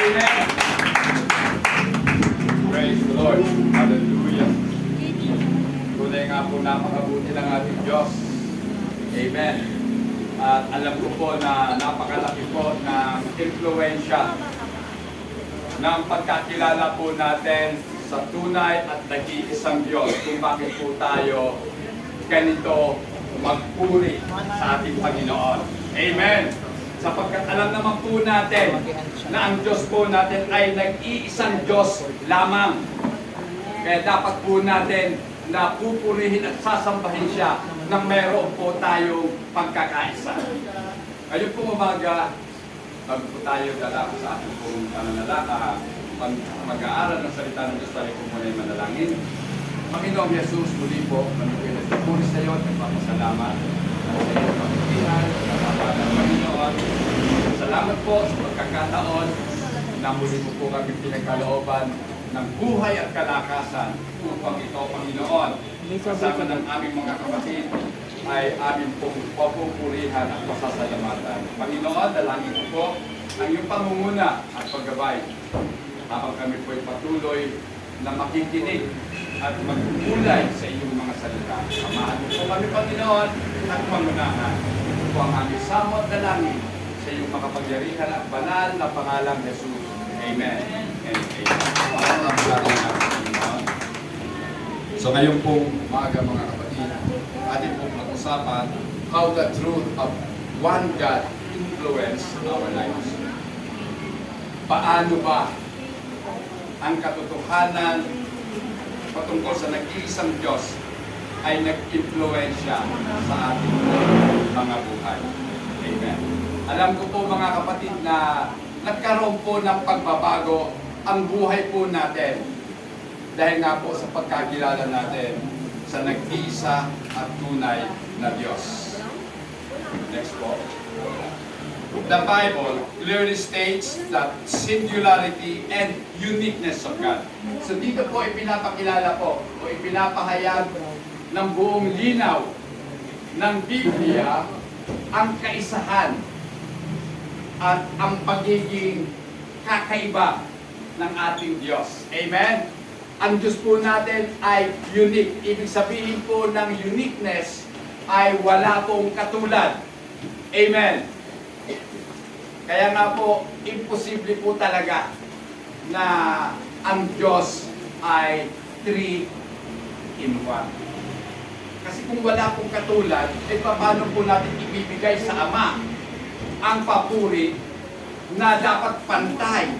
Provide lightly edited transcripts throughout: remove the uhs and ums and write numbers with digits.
Amen. Praise the Lord. Hallelujah. Tunay nga po napakabuti ng ating Diyos. Amen. At alam ko po na napakalaki po ng impluensya ng pagkakilala po natin sa tunay at nag-iisang Diyos kung bakit po tayo ganito magpuri sa ating Panginoon. Amen. Sapagkat alam naman po natin na ang Diyos po natin ay nag-iisang Diyos lamang. Kaya dapat po natin na pupurihin at sasambahin siya nang mayroon po tayong pagkakaisa. Ngayon po umaga, bago po tayo dalako sa ating pong pananalaka, mag-aaral ng salita ng Diyos, tayo po muna yung manalangin. Panginoong Yesus, muli po, manipin at pupuri sa iyo at nagpapasalamat sa iyong pagkikihan, sa kapatid ng Panginoon. Salamat po sa pagkakataon na muli mo po kami pinagkalooban ng buhay at kalakasan upang ito, Panginoon, kasama ng aming mga kapatid ay aming pong papupurihan at pasasalamatan. Panginoon, dalangin ko po ang iyong pangunguna at paggabay habang kami po ay patuloy na makikinig at magpupulay sa iyong mga salita. Samahan mo po kami, Panginoon, at pangunahan. Ito po ang aming samo at dalangin sa iyong makapagyarihan at banal na pangalang Jesus. Amen. And amen. So ngayon pong umaga mga kapatid, atin pong pag-usapan how the truth of one God influence our lives. Paano ba ang katotohanan patungkol sa nag-iisang Diyos ay nag-influensya sa ating mga buhay. Amen. Alam ko po mga kapatid na nagkaroon po ng pagbabago ang buhay po natin dahil nga po sa pagkakilala natin sa nag-iisa at tunay na Diyos. Next po. The Bible clearly states that singularity and uniqueness of God. So dito po ipinapakilala po o ipinapahayag ng buong linaw ng Biblia ang kaisahan at ang pagiging kakaiba ng ating Diyos. Amen? Ang Diyos po natin ay unique. Ibig sabihin po ng uniqueness ay wala pong katulad. Amen? Kaya nga po, imposible po talaga na ang Diyos ay 3 in 1. Kasi kung wala pong katulad, eh paano po natin ibibigay sa Ama ang papuri na dapat pantay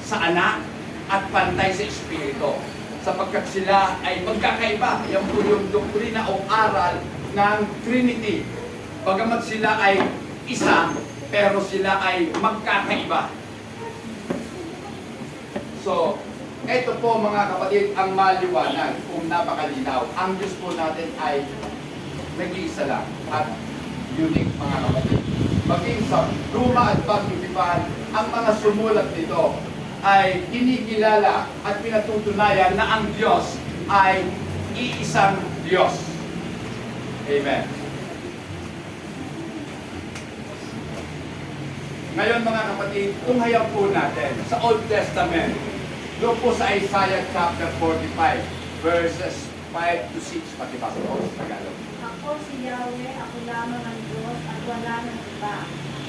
sa Anak at pantay sa Espiritu? Sapagkat sila ay magkakaiba. Yan po yung doktrina o aral ng Trinity. Bagamat sila ay isa, pero sila ay magkakaiba. So, ito po mga kapatid ang maliwanag kung napakalinaw. Ang Diyos po natin ay nag-iisa lang at unique mga kapatid. Maging sa Luma at Bagong Tipan, ang mga sumulat nito ay kinikilala at pinatutunayan na ang Diyos ay iisang Diyos. Amen. Ngayon mga kapatid, tunghayan po natin sa Old Testament. Doon po sa Isaiah chapter 45, verses 5 to 6. Pakibasa po sa Tagalog. Ako si Yahweh, ako lamang ang Diyos at wala nang iba.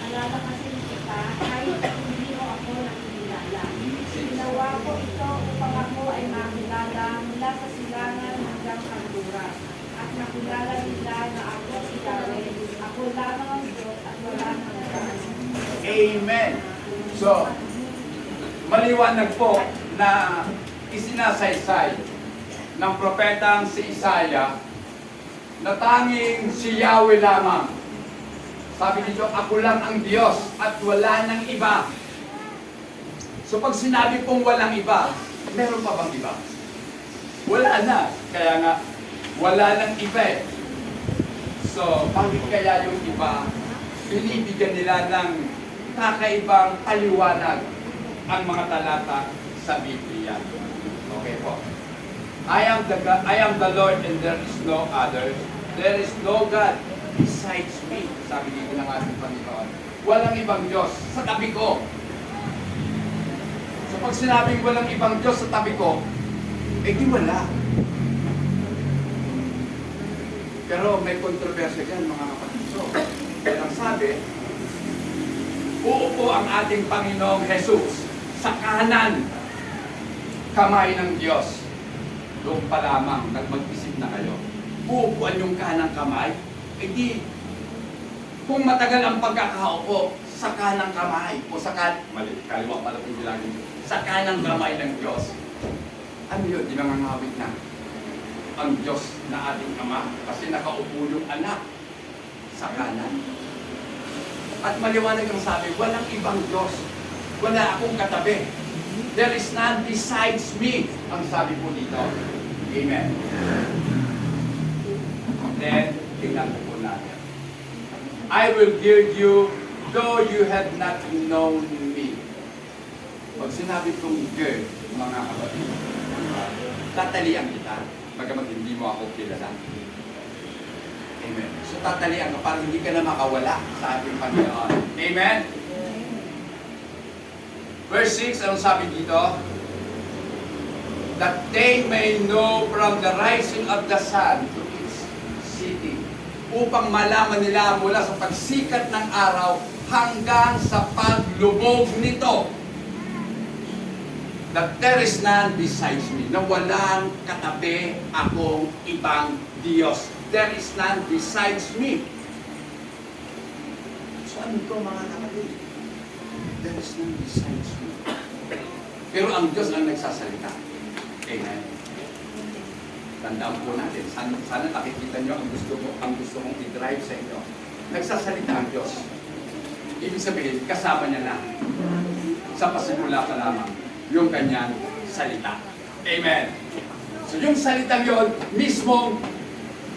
Alala kasi kita, kahit hindi mo ako nakikilala. Ginawa ko ito upang ako ay makilala mula sa silangan hanggang kanluran. At nakilala nila na ako si Yahweh, ako lamang ang Diyos at wala nang iba. Amen. So, maliwanag po na isinasaysay ng propetang si Isaiah na tanging si Yahweh lamang. Sabi dito, ako lang ang Diyos at wala nang iba. So pag sinabi pong walang iba, meron pa bang iba? Wala na. Kaya nga, wala nang iba eh. So, bakit kaya yung iba, binibigyan nila ng kakaibang paliwanag ang mga talata sa Biblia? Okay po. I am the Lord and there is no other. There is no God besides me. Sabi dito ng ating Panginoon. Walang ibang Diyos sa tabi ko. pag sinabing walang ibang Diyos sa tabi ko, eh di wala. Pero may kontrobersya dyan, mga kapatid. So, kaya ang sabi, uupo ang ating Panginoong Jesus sa kanan kamay ng Diyos. Doon pa lamang, nagmag-isip na kayo. Uupuan yung kanang kamay, eh di, kung matagal ang pagkakaupo sa kanang kamay, o sa kaliwa pala kung bilangin, sa kanang kamay ng Diyos, ano yun, di mangangawit na ang Diyos na ating Ama, kasi nakaupo yung anak sa kanan. At maliwanag ang sabi, walang ibang Diyos. Wala akong katabi. There is none besides me. Ang sabi po dito. Amen. Then, tingnan po natin. I will give you, though you have not known me. Pag sinabi kong girl, mga kapatid, tatalian kita, bagamat hindi mo ako kilala. Amen. So tatalian ka para hindi ka na makawala sa ating Panginoon. Amen? Verse 6, anong sabi dito? That they may know from the rising of the sun to its setting. Upang malaman nila mula sa pagsikat ng araw hanggang sa paglubog nito. That there is none besides me. Na walang katabi akong ibang Diyos. There is none besides me. So ano ito mga kapatid? There is none besides me. Pero ang Diyos ang nagsasalita. Amen. Tandaan po natin. Sana nakikita nyo ang gusto mong i-drive sa inyo. Nagsasalita ang Diyos. Ibig sabihin, kasama niya na. Sa pasimula pa lamang, yung kanyang salita. Amen. So yung salitang yun, mismo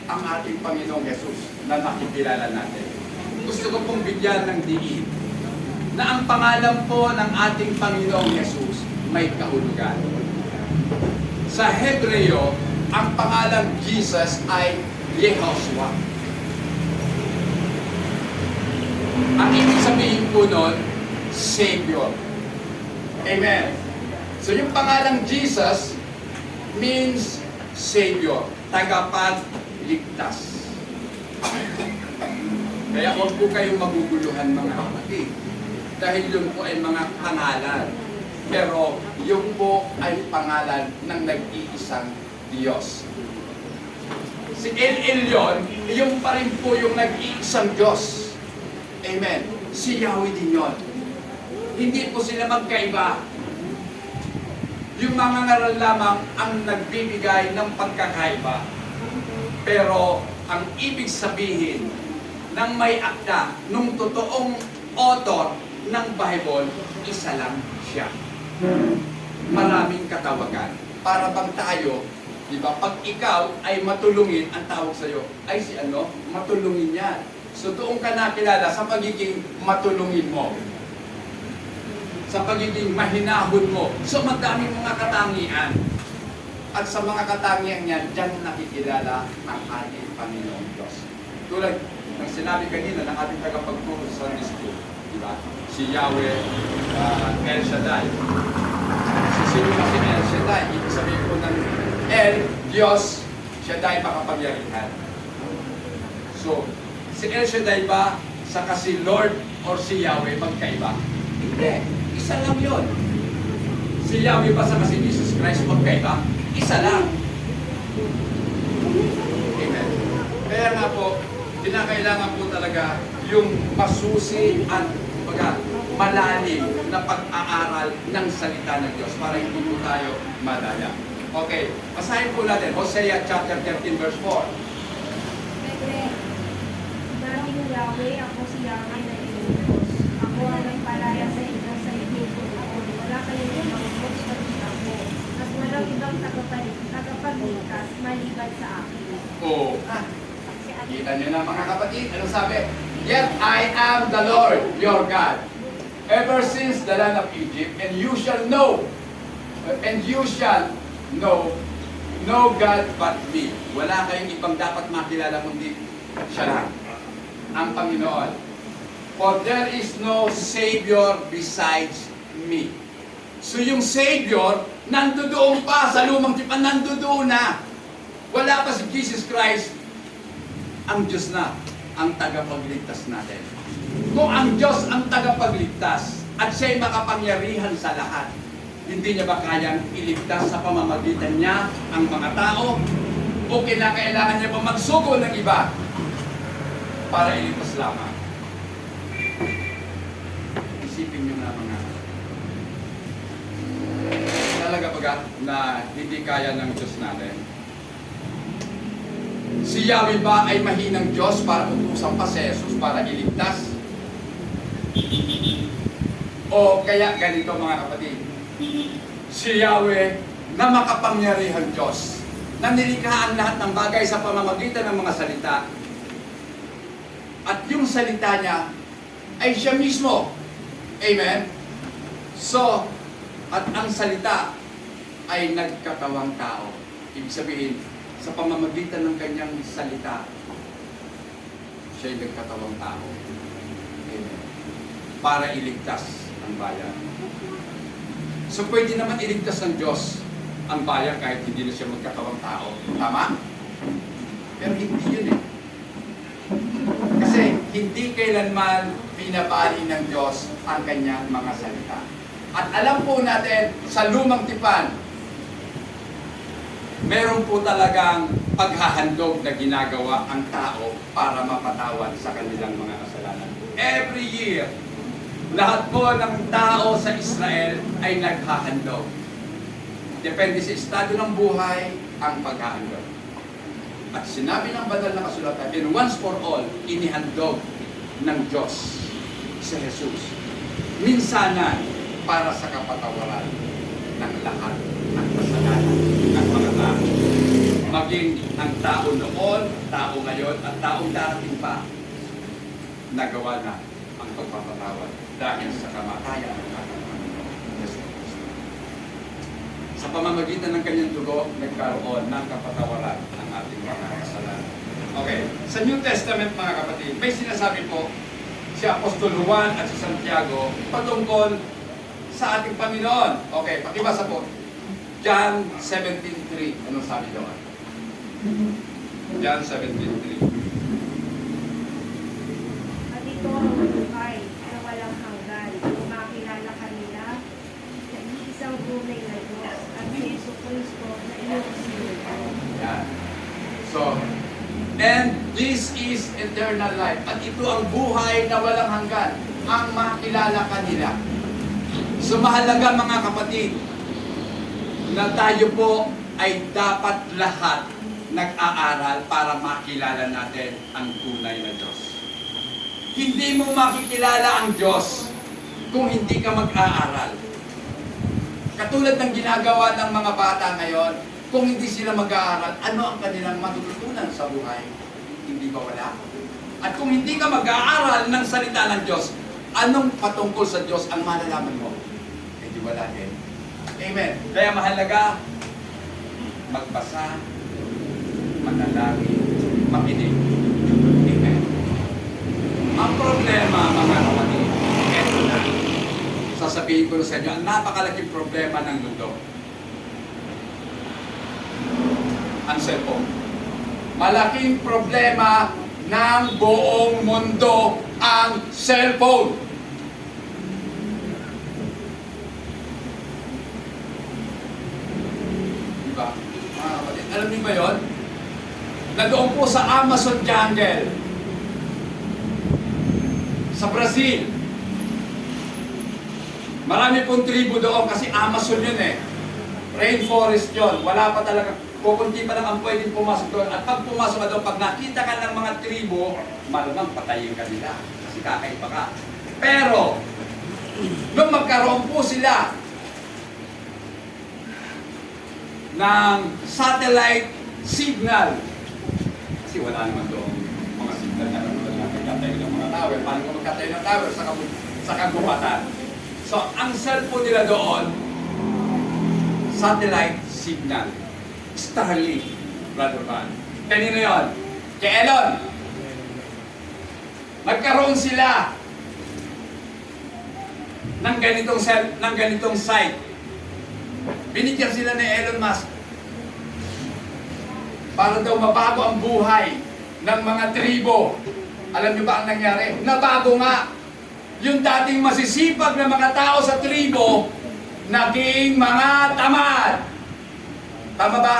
ang ating Panginoong Jesus na nakikilala natin. Gusto ko pong bigyan ng diin na ang pangalan po ng ating Panginoong Jesus may kahulugan. Sa Hebreo, ang pangalan Jesus ay Yehoshua. Ang ibig sabihin po nun, Savior. Amen. So yung pangalang Jesus means Savior, tagapagligtas. Kaya huwag po kayong maguguluhan mga kapatid. Dahil yun po ay mga pangalan. Pero yun po ay pangalan ng nag-iisang Diyos. Si El Elyon, yung pa rin po yung nag-iisang Diyos. Amen. Si Yahweh din yun. Hindi po sila magkaiba. Yung mga ngaral lamang ang nagbibigay ng pagkakaiba. Pero ang ibig sabihin ng may akda, nung totoong author ng Bible, isa lang siya. Maraming katawagan. Para bang tayo, di ba, pag ikaw ay matulungin, ang tawag sa'yo, ay si ano? Matulungin yan. So doon ka nakilala sa pagiging matulungin mo. Sa pagiging mahinahon mo. So madaming mga katangian. At sa mga katangian yan, dyan nakikilala ang ating Panginoong Diyos. Tulad ng sinabi kanina ng ating tagapagturo sa Sunday School. Diba? Si Yahweh, El Shaddai. Sino si El Shaddai? Ibig sabihin ko ng El, Diyos, Shaddai, makapangyarihan. So, si El Shaddai ba saka si Lord or si Yahweh magkaiba? Hindi. Isa lang yun. Si Yahweh ba saka si Jesus Christ magkaiba? Isa lang. Amen. Kaya nga po, kinakailangan po talaga yung masusi at malalim na pag-aaral ng salita ng Diyos para hindi po tayo madaya. Okay, basahin po natin Hosea chapter 13 verse 4. Darang Yahweh, ako si Yahweh na inyong Diyos. Ako ang nagpalaya sa inyo sa inyong ako. Wala kayong mangungos pati ako. At walang ibang tagapagligtas maliban sa akin. Oh. Kita nyo na mga kapatid, ano sabi? Yet I am the Lord, your God. Ever since the land of Egypt, and you shall know no God but me. Wala kayong ibang dapat makilala kundi siya lang, ang Panginoon. For there is no Savior besides me. So yung Savior, nandoon pa sa lumang tipan, nandoon na. Wala pa si Jesus Christ, ang Diyos na ang tagapagligtas natin. Kung ang Diyos ang tagapagligtas at siya'y makapangyarihan sa lahat, hindi niya ba kayang iligtas sa pamamagitan niya ang mga tao? O kinakailangan niya pa magsugo ng iba para iligtas lamang? Isipin niyo na mga talaga baga na hindi kaya ng Diyos natin. Si Yahweh ba ay mahinang Diyos para utusan pa si Jesus para iligtas? O kaya ganito mga kapatid, si Yahweh na makapangyarihang Diyos, na nilikha ang lahat ng bagay sa pamamagitan ng mga salita. At yung salita niya ay siya mismo. Amen? So, at ang salita ay nagkatawang tao. Ibig sabihin, sa pamamagitan ng kanyang salita, siya ay nagkatawang tao. Amen. Para iligtas ang bayan. So pwede naman iligtas ng Diyos ang bayan kahit hindi na siya magkatawang tao. Tama? Pero hindi yun eh. Kasi hindi kailanman binabali ng Diyos ang kanyang mga salita. At alam po natin, sa lumang tipan, meron po talagang paghahandog na ginagawa ang tao para mapatawad sa kanilang mga kasalanan. Every year, lahat po ng tao sa Israel ay naghahandog. Depende sa estado ng buhay ang paghahandog. At sinabi ng banal na kasulatan, and once for all, inihandog ng Diyos si Jesus. Minsanan para sa kapatawaran ng lahat ng kasalanan ng mga tao. Maging ang tao noon, tao ngayon, at taong darating pa, nagawa na ang pagpapatawad dahil sa kamatayan ng ating Panginoon Yesu Cristo. Sa pamamagitan ng kanyang dugo, nagkaroon ng kapatawaran ng ating mga kasalanan. Okay, sa New Testament mga kapatid, may sinasabi po si Apostol Juan at si Santiago patungkol sa ating Panginoon. Okay, pakibasa po. John 17:3. Anong sabi doon? John 17:3. At ito ang buhay na walang hanggan, kung makilala kanila na iisang tunay na Diyos at si Yesu Cristo na iyong sinunod. Yan. So, and this is eternal life. At ito ang buhay na walang hanggan, ang makilala kanila. So mahalaga mga kapatid, na tayo po ay dapat lahat nag-aaral para makilala natin ang tunay na Diyos. Hindi mo makikilala ang Diyos kung hindi ka mag-aaral. Katulad ng ginagawa ng mga bata ngayon, kung hindi sila mag-aaral, ano ang kanilang matututunan sa buhay? Hindi ba wala? At kung hindi ka mag-aaral ng salita ng Diyos, anong patungkol sa Diyos ang malalaman mo? Hindi wala din. Amen. Kaya mahalaga, magbasa, manalangin, makinig. Amen. Ang problema, mga kapatid, eto na. Sasabihin ko sa inyo, ang napakalaking problema ng mundo. Ang cellphone. Malaking problema ng buong mundo ang cellphone. Diba? Alam niyo ba yun? Na doon po sa Amazon jungle, sa Brazil, marami pong tribo doon kasi Amazon yun eh. Rainforest yun. Wala pa talaga, kukunti pa lang ang pwedeng pumasok doon. At pag pumasok ka doon, pag nakita ka ng mga tribo, malamang patayin ka nila. Kasi kakaiba ka. Pero, nung magkaroon po sila ng satellite signal, kasi wala naman doon mga signal na nagkatayo ng mga tower. Paano kung magkatayo ng tower sa kagubatan? So, ang cellphone nila doon, satellite signal. Starlink, Brother Van. Kanino yun? Kay Elon. Magkaroon sila ng ganitong site Binigyan sila ni Elon Musk para daw mabago ang buhay ng mga tribo. Alam niyo ba ang nangyari? Nabago nga. Yung dating masisipag na mga tao sa tribo, naging mga tamad. Tama ba?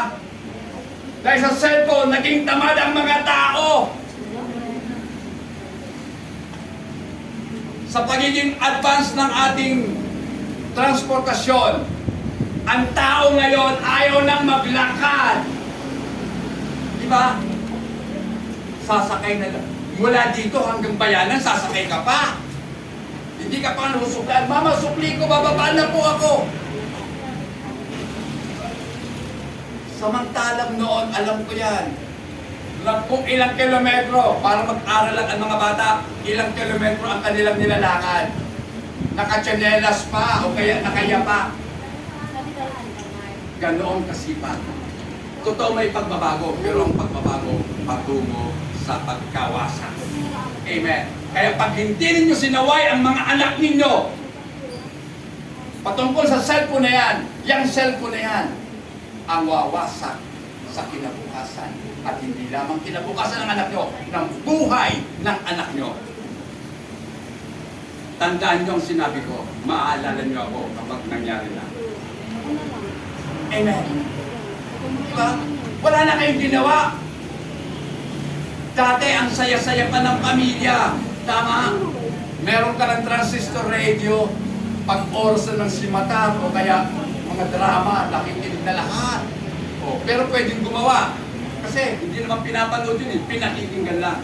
Dahil sa cellphone, naging tamad ang mga tao. Sa pagiging advance ng ating transportasyon, ang tao ngayon ayaw nang maglakad. Diba? Sasakay na lang. Mula dito hanggang bayanan, sasakay ka pa. Hindi ka pa nusuklan. Mama, sukli ko, bababa na po ako. Samantalang noon, alam ko yan. Kung ilang kilometro, para mag-aral ang mga bata, ilang kilometro ang kanilang nilalakad. Nakachanelas pa, o kaya nakayapa. Ganoon kasipan. Totoo may pagbabago, pero ang pagbabago patungo sa pagkawasak. Amen. Kaya pag hindi ninyo sinaway ang mga anak ninyo, patungkol sa cellphone na yan, yung cellphone na yan, ang wawasak sa kinabukasan. At hindi lamang kinabukasan ng anak nyo, ng buhay ng anak nyo. Tandaan nyo ang sinabi ko, maaalala nyo ako kapag nangyari na. Amen. Diba? Wala na kayong ginawa. Dati, ang saya-saya pa ng pamilya. Tama? Meron ka ng transistor radio, pag oras na ng simata, o kaya mga drama, nakikinig na lahat. O, pero pwedeng gumawa. Kasi hindi naman pinapanood yun, pinakikinggan lang.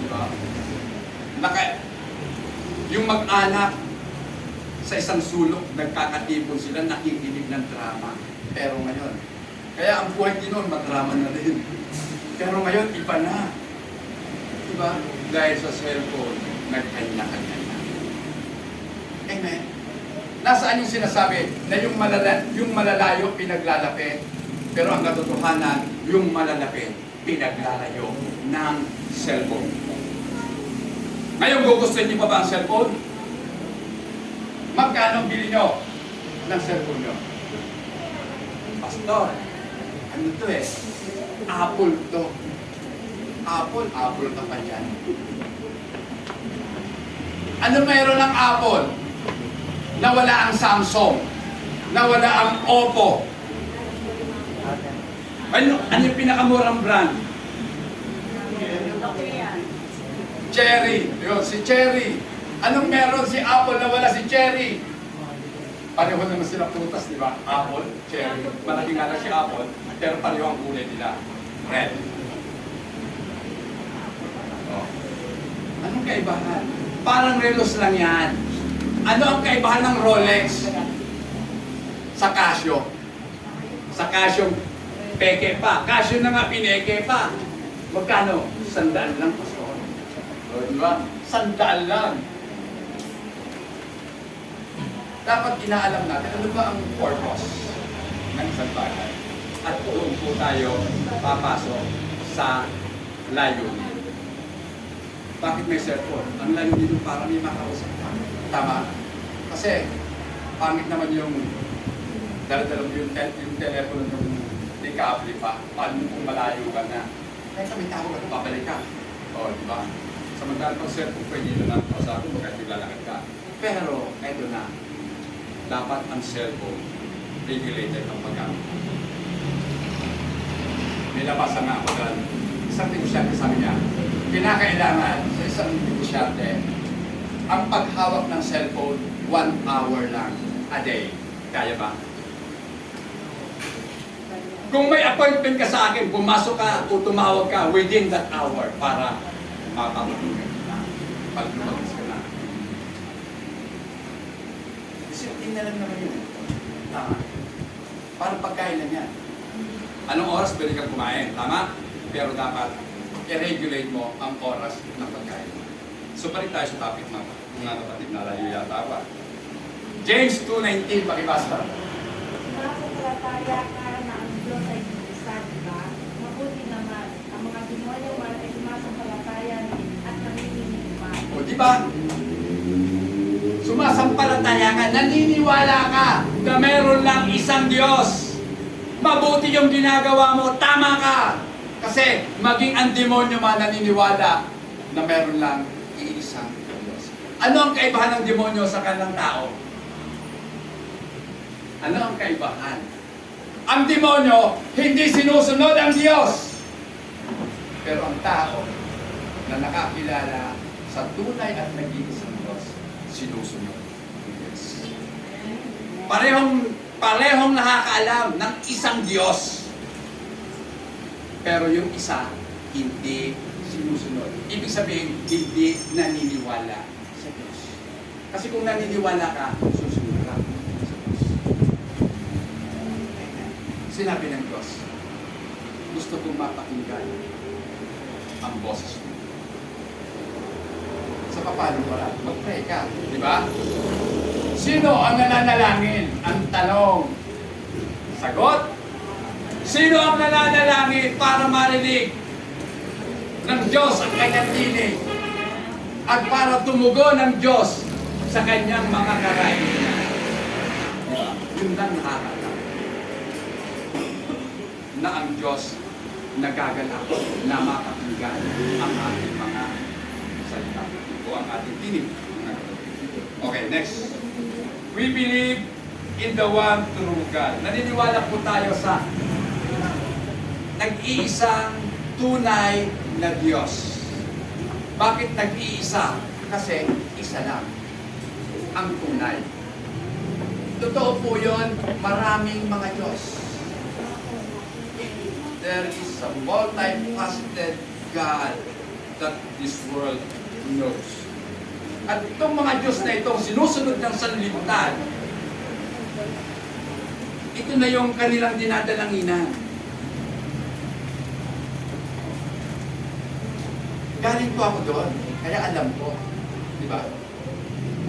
Diba? Yung mag-anak, sa isang sulok, nagkakatipon sila, nakikinig ng drama. Pero ngayon, kaya ang buhay din noon, madrama na rin. Pero ngayon, iba na. Diba? Dahil sa cellphone, nagkanya-kanya na. Amen. Nasaan yung sinasabi na yung malalayo pinaglalapit, pero ang katotohanan, yung malalapit, pinaglalayo ng cellphone. Ngayon, gugustuhin niyo pa ba ang cellphone? Magkano bili nyo ng cellphone nyo? Pastor, ano to eh? Apple to. Apple ka pa dyan. Ano mayroon ng Apple? Nawala ang Samsung. Nawala ang Oppo. Ano yung pinakamurang brand? Cherry. Yun, si Cherry. Anong meron si Apple na wala si Cherry? Pareho naman sila prutas, di ba? Apple, cherry. Malaki nga lang si Apple, pero pareho ang kulay nila. Red. Oh. Anong kaibahan? Parang relos lang yan. Ano ang kaibahan ng Rolex? Sa Casio. Sa Casio, peke pa. Casio na nga, pineke pa. Magkano? 100 lang, pastor. O, di ba? 100 lang. Dapat inaalam natin ano ba ang purpose ng isang bagay. At doon po tayo papasok sa layunin. Bakit may cellphone? Ang layunin doon para may makausap ka. Tama? Kasi pangit naman yung dala-dala yung telepono nung hindi ka apply pa. Paano kung malayo ka na? Kahit may tawag ka, babalik ka. O, di ba? Samantalang pag cellphone, pwede na lang kausapin mo kahit naglalakad ka. Pero, eto na. Dapat ang cellphone regulated ang paggamit. May nabasa nga ako doon. Isang negosyante sabi niya, kinakailangan sa isang negosyante, ang paghawak ng cellphone, 1 hour lang a day. Kaya ba? Kung may appointment ka sa akin, pumasok ka o tumawag ka within that hour para mapapagulong ka. Pag lumagis ka na. Discipline na lang naman yun. Tama. Para pagkain lang yan. Anong oras pwede kang kumain? Tama? Pero dapat i-regulate mo ang oras ng pagkain. So, balik tayo sa topic mga kapatid na layo yata pa. James 2:19, pakibasa. Napapalataya ka na ang Diyos ay isa, diba? Mabuti naman, ang mga demonyo man ay sumasampalataya at nanginginig man. O, di ba? So, sumasampalataya ka, naniniwala ka na meron lang isang Diyos. Mabuti yung ginagawa mo, tama ka. Kasi maging ang demonyo man naniniwala na meron lang iisang Diyos. Ano ang kaibahan ng demonyo sa kanilang tao? Ano ang kaibahan? Ang demonyo, hindi sinusunod ang Diyos. Pero ang tao na nakakilala sa tunay at nag-iisang Diyos, sinusunod ang Diyos. Parehong nakakaalam ng isang Diyos. Pero yung isa, hindi sinusunod. Ibig sabihin, hindi naniniwala sa Diyos. Kasi kung naniniwala ka, susunod ka sa Diyos. Sinabi ng Diyos, gusto kong mapakinggan ang boses mo. Sa paano para? Mag-pray ka. Di ba? Sino ang nananalangin? Ang tanong. Sagot? Sino ang nananalangin para marinig ng Diyos ang kanyang tinig at para tumugon ng Diyos sa kanyang mga karahinan? Diba? Yun lang nakakatawa. Na ang Diyos nagagalak na mapakinggan ang ating mga salita o ang ating tinig. Okay, next. We believe in the one true God. Naniniwala po tayo sa nag-iisang tunay na Diyos. Bakit nag-iisa? Kasi isa lang ang tunay. Totoo po yun, maraming mga Diyos. There is a multifaceted God that this world knows. At itong mga Diyos na itong sinusunod ng sanlibutan, ito na yung kanilang dinadalanginan. Galing po ako doon, kaya alam ko, di ba?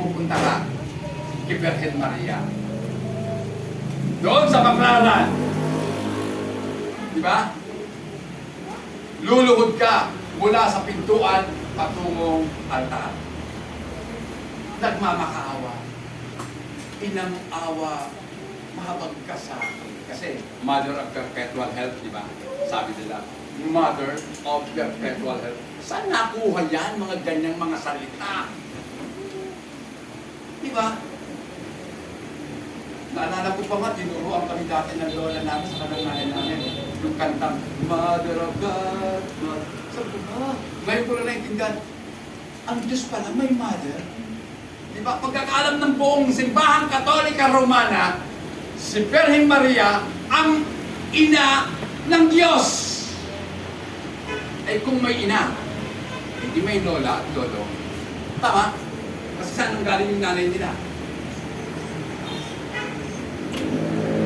Pupunta ka kay Virgen Maria. Doon sa Baclaran. Di ba? Luluhod ka mula sa pintuan patungong altar. Nagmamakaawa. Pinang-awa. Mahabag ka sa akin. Kasi Mother of Perpetual Health, di ba? Sabi nila, Mother of Perpetual Health. Saan nakuha yan, mga ganyang mga salita? Di ba? Naalala ko pa nga, tinuruan kami dati ng lola namin sa kanang nanay namin. Yung kantang, Mother of God. Sabi ko, ngayon ko na naintindihan, ang Diyos pala may mother. Di ba? Pagkakaalam ng buong simbahang Katolika Romana, si Virgen Maria ang ina ng Diyos. Eh kung may ina, hindi may lola at lolo. Tama? Kasi saan ang galing yung nanay nila?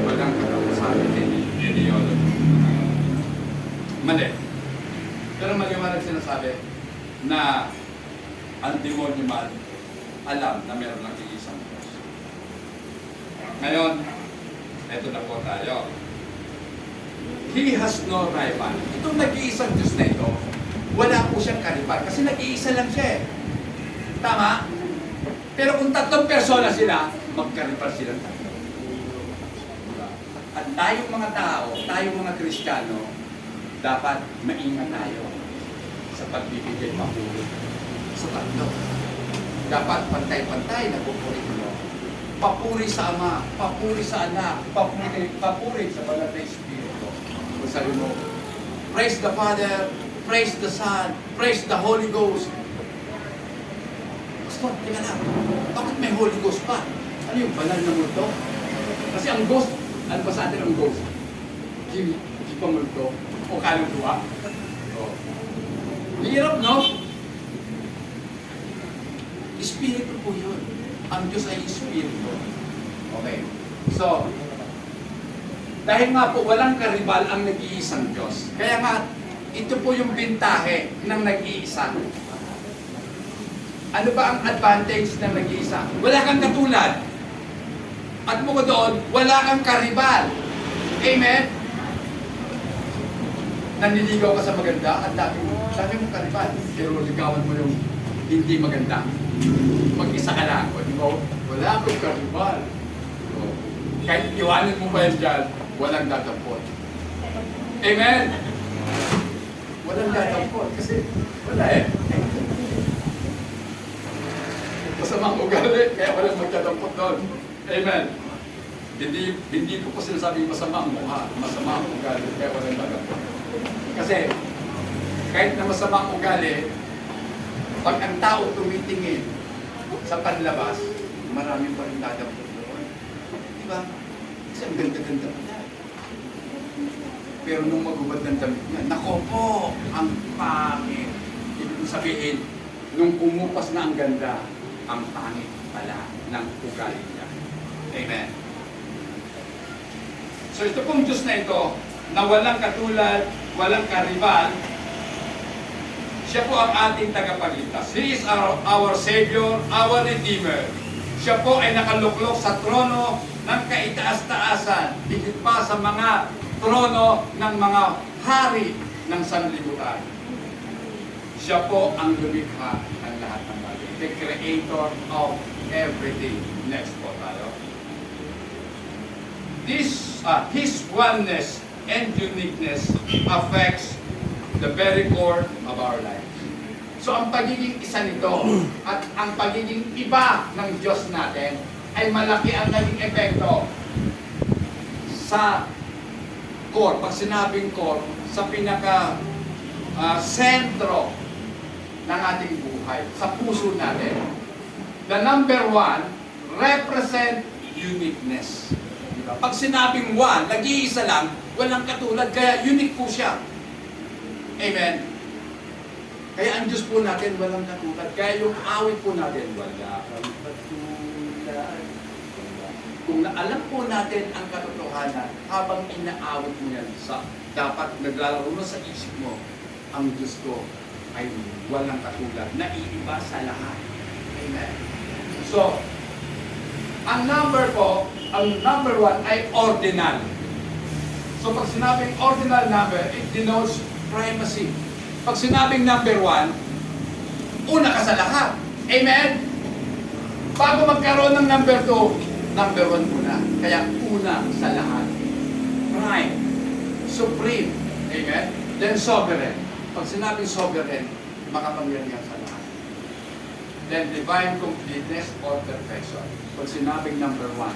Walang kakapasabi ni Yolo. Mali. Pero maliwanag sinasabi na ang demonyo man alam na meron lang iisang Diyos. Ngayon, eto na po tayo. He has no rival. Itong nag-iisang Diyos na ito, wala po siyang karibal kasi nag-iisa lang siya eh. Tama? Pero kung tatlong persona sila, magkaribal silang tatlo. At tayong mga tao, tayong mga Kristiyano, dapat maingat tayo sa pagbibigay papuri sa tatlo. Dapat pantay-pantay na pupuri mo. Papuri sa Ama, papuri sa Anak, papuri sa Banal na Espiritu. Kung sabi mo, praise the Father, praise the Son, praise the Holy Ghost. Gusto, tingnan lang. Bakit may Holy Ghost pa? Ano yung banal na multo? Kasi ang ghost, ano ba sa atin ang ghost? Di pa multo? O kaluluwa? O. Hirap, no? Espiritu po yun. Ang Diyos ay Espiritu. Okay. So, dahil nga po walang karibal ang nag-iisang Diyos. Kaya nga, ito po yung bintahe ng nag-iisa. Ano ba ang advantage ng nag-iisa? Wala kang katulad. At bukod doon, wala kang karibal. Amen? Naniligaw ka sa maganda at dami mong karibal. Pero ligawan mo yung hindi maganda. Mag-isa ka lang. O di mo, ko, wala akong karibal. So, kahit iwanan mo pa yan dyan, walang dadampot. Amen? Walang dadampot. Kasi wala eh. Masamang ugali, kaya walang magdadampot doon. Amen? Hindi ko po sinasabing masama ang mukha, masama ang ugali, kaya walang dadampot. Kasi, kahit na masama ang ugali, pag ang tao tumitingin sa panlabas, marami pa rin dadampot doon. Diba? Kasi ang ganda-ganda pa na. Pero nung magubad ng damit niya, nako po, ang pangit. Ibig sabihin, nung pumupas na ang ganda, ang pangit pala ng ugali niya. Amen. So ito pong Diyos na ito, na walang katulad, walang karibal, siya po ang ating tagapagligtas. He is our Savior, our Redeemer. Siya po ay nakaluklok sa trono ng kaitaas-taasan, higit pa sa mga trono ng mga hari ng sanlibutan. Siya po ang lumikha ng lahat ng bagay. The Creator of everything. Next po tayo. His oneness and uniqueness affects the very core of our life. So ang pagiging isa nito at ang pagiging iba ng Diyos natin ay malaki ang naging epekto sa core. Pag sinabing core, sa pinaka sentro ng ating buhay, sa puso natin. The number one represent uniqueness. Diba? Pag sinabing one, nag-iisa lang, walang katulad, kaya unique po siya. Amen. Kaya ang Diyos po natin walang katulad. Kaya yung awit po natin, wala kang katulad. Kung naalam po natin ang katotohanan, habang inaawit mo yan, dapat naglalaro mo sa isip mo, ang Diyos ko ay walang katulad, naiiba sa lahat. Amen. So, ang number one ay ordinal. So, pag sinabing ordinal number, it denotes primacy. Pag sinabing number one, una ka sa lahat. Amen? Bago magkaroon ng number two, number one muna. Kaya una sa lahat. Prime. Supreme. Amen? Then sovereign. Pag sinabing sovereign, makapangyarihan sa lahat. Then divine completeness or perfection. Pag sinabing number one,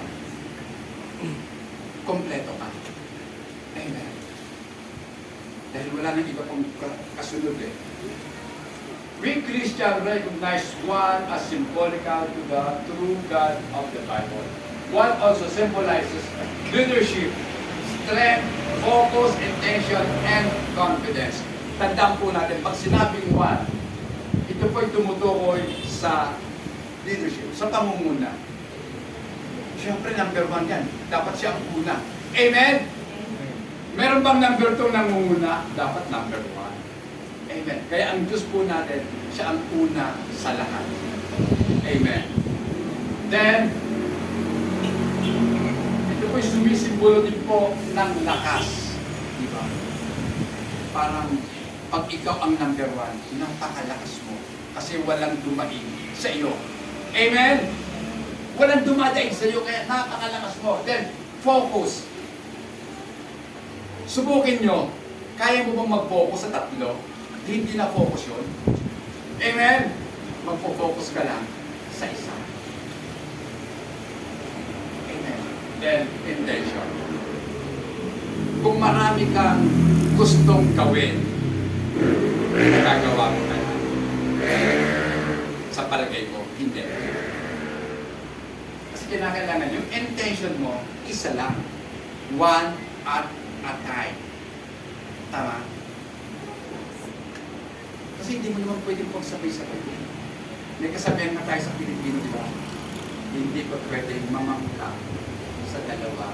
kompleto ka. Amen. Dahil wala nang iba pang kasunod eh. We Christians recognize one as symbolical to the true God of the Bible. One also symbolizes leadership, strength, focus, intention, and confidence. Tandaan po natin, pag sinabing one, ito po'y tumutukoy sa leadership, sa pamumuna. Siyempre, number one yan. Dapat siya ang una. Amen? Meron bang number 2 nangunguna? Dapat number 1. Amen. Kaya ang Diyos po natin, siya ang una sa lahat. Amen. Then, ito po'y sumisimbolo din po ng lakas. Diba? Parang, pag ikaw ang number 1, napakalakas mo. Kasi walang dumaing sa iyo. Amen? Walang dumadaing sa iyo, kaya napakalakas mo. Then, focus. Subukin nyo, kaya mo bang mag-focus sa tatlo? Hindi na focus yun. Amen? Magpo-focus ka lang sa isa. Amen. Then, intention. Kung marami kang gustong gawin, gagawa mo na lang. Sa palagay ko, hindi. Kasi kinakailangan yung intention mo, isa lang. One at a time. Tama? Kasi hindi mo naman pwedeng pagsabay-sabay. May kasabihan na tayo sa Pilipino, di ba? Hindi pa pwedeng mamangka sa dalawa.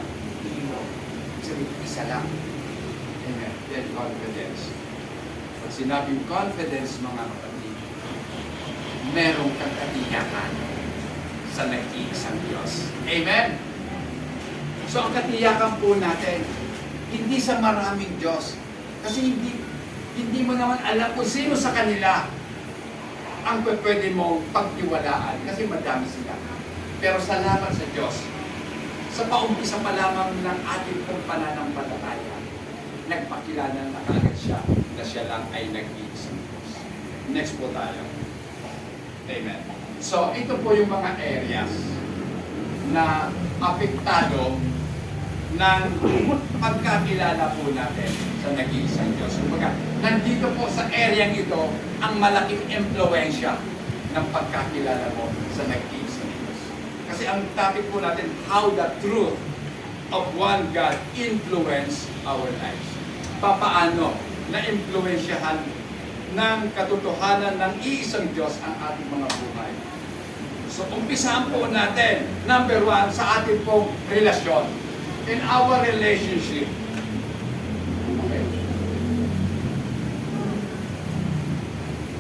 Sabi, isa lang. Amen. Then confidence. Pag sinabing confidence, mga kapatid, merong kang katiyakan sa nag-iisang Diyos. Amen? So ang katiyakan po natin, hindi sa maraming Diyos. Kasi hindi mo naman alam kung sino sa kanila ang pwede mong pagtiwalaan. Kasi madami sila. Pero salamat sa Diyos. Sa paumpisa pa lamang ng ating pong pananampalataya, nagpakilala na kaagad siya na siya lang ay nag-iisang Diyos. Next po tayo. Amen. So, ito po yung mga areas na apektado ng pagkakilala po natin sa nag-iisang Diyos. Kumbaga, nandito po sa area ito ang malaking impluensya ng pagkakilala mo sa nag-iisang Diyos. Kasi ang topic po natin, how the truth of one God influence our lives. Papaano na-impluensyahan ng katotohanan ng iisang Diyos ang ating mga buhay. So, umpisahan po natin, number 1, sa ating pong relasyon. In our relationship. Okay.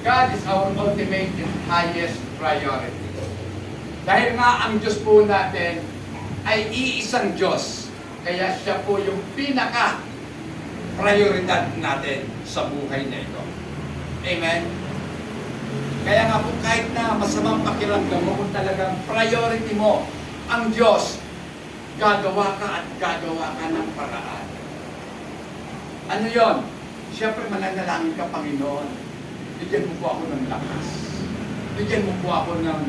God is our ultimate and highest priority. Dahil nga ang Diyos po natin ay iisang Diyos, kaya siya po yung pinaka-prioridad natin sa buhay na ito. Amen? Kaya nga po kahit na masamang pakiramdam mo, kung talagang priority mo ang Diyos, gagawa ka at gagawa ka ng paraan. Ano yon? Siyempre mananalangin ka, Panginoon. Bigyan mo po ako ng lakas. Bigyan mo po ako ng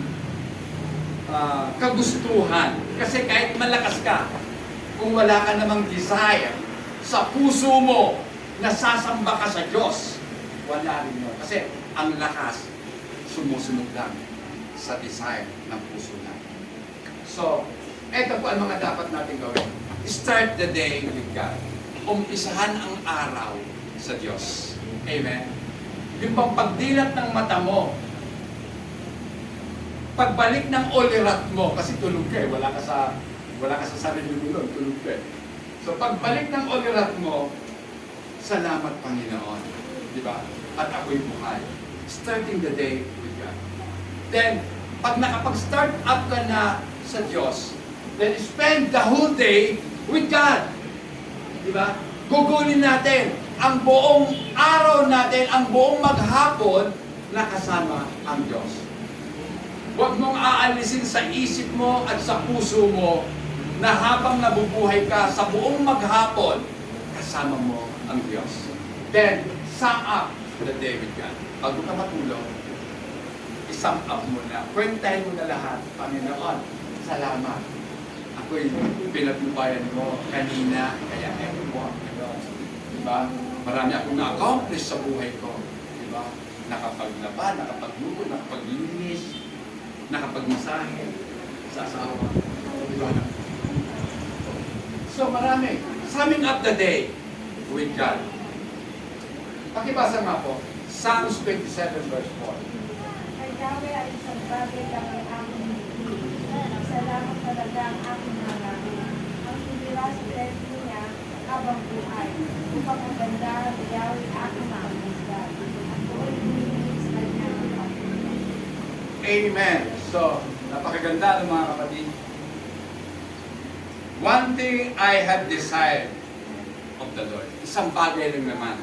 kagustuhan. Kasi kahit malakas ka, kung wala ka namang desire sa puso mo na sasamba ka sa Diyos, wala rin yun. Kasi ang lakas, sumusunod lang sa desire ng puso natin. So, eto po ang mga dapat natin gawin. Start the day with God. Umpisahan ang araw sa Diyos. Amen? Yung pang pagdilat ng mata mo, pagbalik ng olirat mo, kasi tulog ka eh, wala ka sa sarili mo nun, tulog ka eh. So pagbalik ng olirat mo, salamat Panginoon. Di ba? At ako'y buhay. Starting the day with God. Then, pag nakapag-start up ka na sa Diyos, then spend the whole day with God. Di ba? Gugulin natin ang buong araw natin, ang buong maghapon na kasama ang Diyos. Huwag mong aalisin sa isip mo at sa puso mo na habang nabubuhay ka sa buong maghapon, kasama mo ang Diyos. Then, sum up the day with God. Bago ka matulog, isum up mo na. Kwentahin mo na lahat. Panginoon, salamat. Ako'y pinagbubayan mo kanina, kaya ewan mo ako ngayon. Diba? Marami akong na-accomplish sa buhay ko. Diba? Nakapaglaban, nakapagluto, nakapaglinis, nakapagmasahe sa asawa. Diba? So marami. Summing up the day with God. Pakibasa nga po, Psalms 27 verse 4. Kay Yahweh ay isang bagay lang ang aking nililin. Salamat talaga ang aking hanapin. Ang sinira sa templo niya habang buhay. Upang ang ganda ni Yahweh aking makamusgan. At buhay nililin sa kanyang pagkakas. Amen. So, napakaganda ng mga kapatid. One thing I have desired of the Lord. Isang bagay lang naman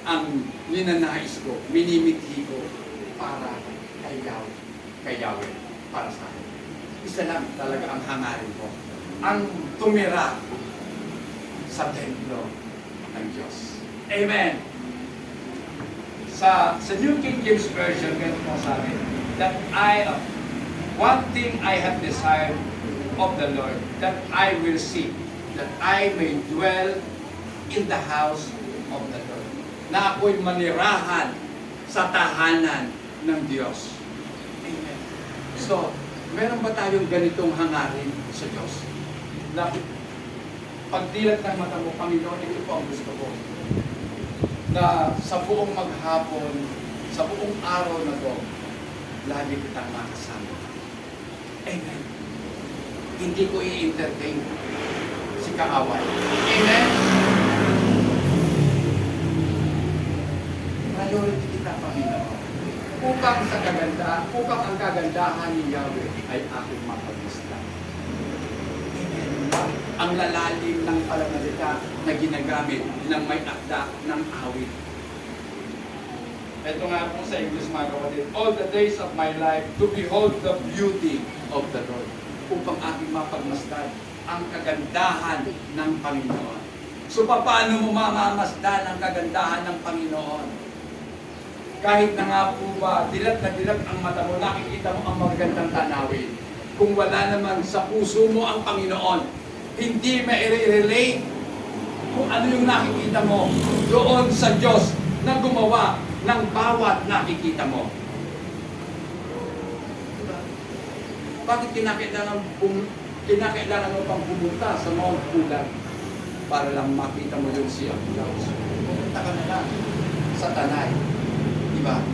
ang ninanais ko, minimithi ko para kay Yahweh, para sa akin. Isa lang talaga ang hangarin ko. Ang tumira sa templo ng Diyos. Amen. Sa New King James Version, ganito po sabi, that one thing I have desired of the Lord, that I will seek, that I may dwell in the house of the Lord. Na ako'y manirahan sa tahanan ng Diyos. Amen. So, meron ba tayong ganitong hangarin sa Diyos? Na pagdilat ng mata mo, Panginoon, ito po ang gusto ko. Na sa buong maghapon, sa buong araw na to, lagi kitang makasama. Amen. Hindi ko i-entertain si kaaway. Amen? Priority kita, Panginoon. Upang ang kagandahan ni Yahweh ay aking mapagmasdan. Amen. Ang lalalim ng palangalita na ginagamit ng may akda ng awit. Ito nga po sa English, mga kapatid. All the days of my life to behold the beauty of the Lord. upang ating mapagmasdan ang kagandahan ng Panginoon. So, paano mo mamamasdan ang kagandahan ng Panginoon? Kahit na nga po ba, dilat na dilat ang mata mo, nakikita mo ang magagandang tanawin. Kung wala naman sa puso mo ang Panginoon, hindi ma-relate kung ano yung nakikita mo doon sa Diyos na gumawa ng bawat nakikita mo. Bakit kinakailangan mo pang pumunta sa Mount Pulag para lang makita mo yung Sea of Clouds? Pumunta ka na lang sa Tanay. Diba?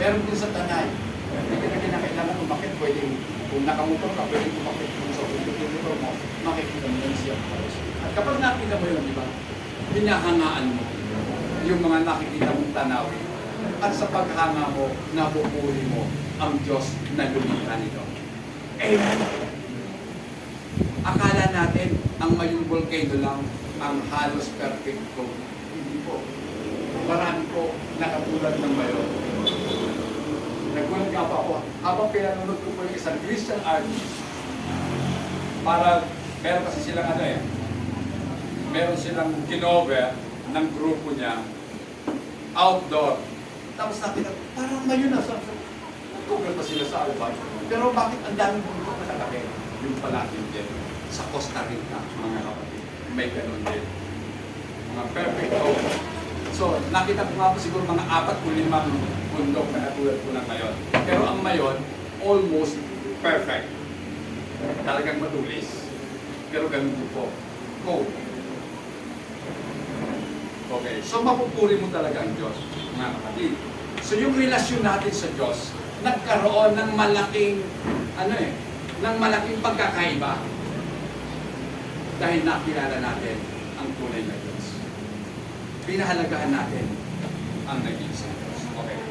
Meron din sa Tanay. Hindi ka na kinakailangan umakit. Pwede, kung nakamotor ka, pwede umakit kung sa motor mo, makikita mo yung Sea of Clouds. At kapag nakita mo yun, diba? Hinahangaan mo yung mga nakikita mong tanawin. At sa paghanga mo, napupuri mo ang Diyos na lumikha nito. Amen. Akala natin ang Mayong Volcano lang ang halos perfect ko. Hindi po. Marami po nakatulad ng Mayon. Nagulat nga pa ako. Habang pinanonood ko po yung isang Christian artist, para meron kasi silang meron silang kinover ng grupo niya outdoor. Tapos nakita, parang Mayon na. Nag-cover pa sila sa Alban. Pero bakit ang daming bundok na katabi? Yung pala din. Sa Costa Rica, mga kapatid, may ganun din. Mga perfect home. So, nakita ko nga po siguro mga 4 o 5 bundok na katulad po ng Mayon. Pero ang Mayon, almost perfect. Talagang matulis. Pero ganun din po. Cold. Okay, so mapupuri mo talaga ang Diyos, mga kapatid. So yung relasyon natin sa Diyos, nagkaroon ng malaking, ng malaking pagkakaiba. Dahil nakilala natin ang tunay na Diyos. Pinahalagahan natin ang nag-iisang Diyos. Okay.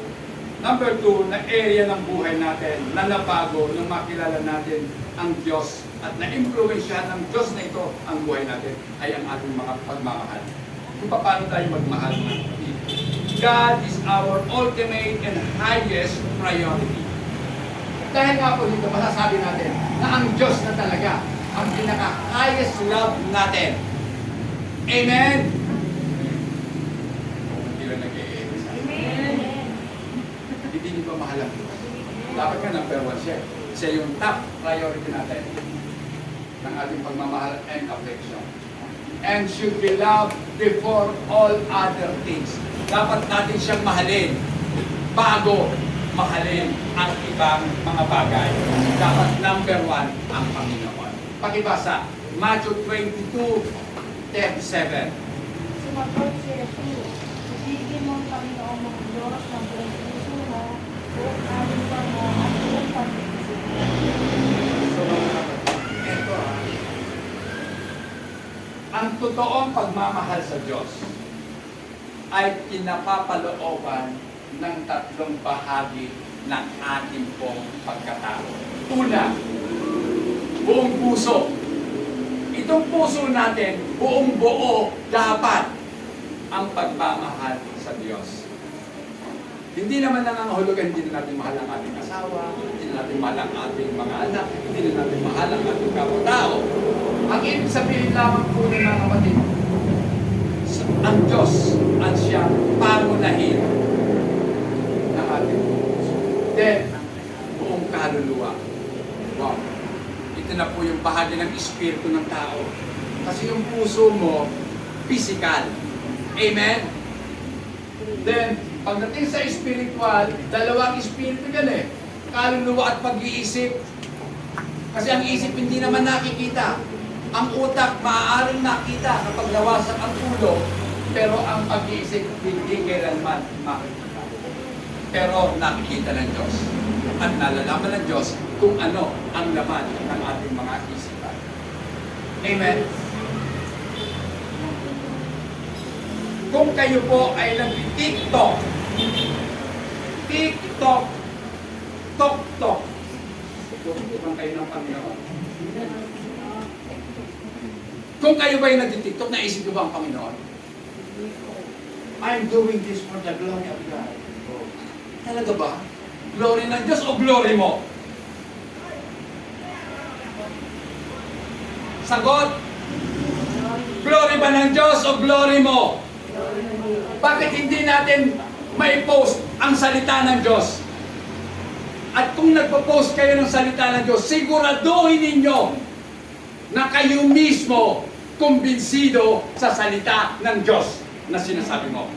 Number 2, na area ng buhay natin na nabago nung makilala natin ang Diyos at na-impluwensyahan ng Diyos na ito ang buhay natin ay ang ating mga pagmamahal. Kung paano tayo magmahal ng kapatid. God is our ultimate and highest priority. Dahil nga po dito, masasabi natin na ang Diyos na talaga ang pinaka-highest love natin. Amen? Hindi lang nag-i-amen. Amen. Hindi niyo pa mahal ang Diyos. Dapat nga number 1 siya. Siya yung top priority natin ng ating pagmamahal and affection. And should be loved before all other things. Dapat natin siyang mahalin bago mahalin ang ibang mga bagay. Dapat number 1 ang Panginoon. Pakibasa, Matthew 22:37. Sumagot si Jesus, ibigin mo ang Panginoon mong Diyos ng buong puso mo, buong kaluluwa mo, at buong pag-iisip mo. So, ito ang totoong pagmamahal sa Diyos ay pinapapalooban ng 3 bahagi ng ating pong pagkatao. Una, buong puso. Itong puso natin, buong buo, dapat ang pagmamahal sa Diyos. Hindi naman nangangahulugan, hindi na natin mahal ang ating asawa, hindi na natin mahal ang ating mga anak, hindi na natin mahal ang ating kapwa-tao. Ang ibig sabihin lamang po ng mga kapatid, ang Diyos ang siyang pangunahin ng ating puso. Then, buong kaluluwa. Wow. Ito na po yung bahagi ng espiritu ng tao. Kasi yung puso mo, physical. Amen? Then, pagdating sa spiritual, 2 espiritu yan kaluluwa at pag-iisip. Kasi ang isip hindi naman nakikita. Ang utak maaaring nakita kapag nawasak ang ulo, pero ang pag-iisip hindi kailanman makikita. Pero nakikita ng Diyos. At nalalaman ng Diyos kung ano ang laman ng ating mga isipan. Amen? Kung kayo po ay nag-TikTok, Tok-tok, kung kayo ng Panginoon. Kung kayo ba yung nag-TikTok, naisip ko ba ang Panginoon? I'm doing this for the glory of God. Talaga ba? Glory ng Diyos o glory mo? Sagot? Glory ba ng Diyos o glory mo? Bakit hindi natin mai-post ang salita ng Diyos? At kung nagpo-post kayo ng salita ng Diyos, siguraduhin ninyo na kayo mismo kumbinsido sa salita ng Diyos na sinasabi mo.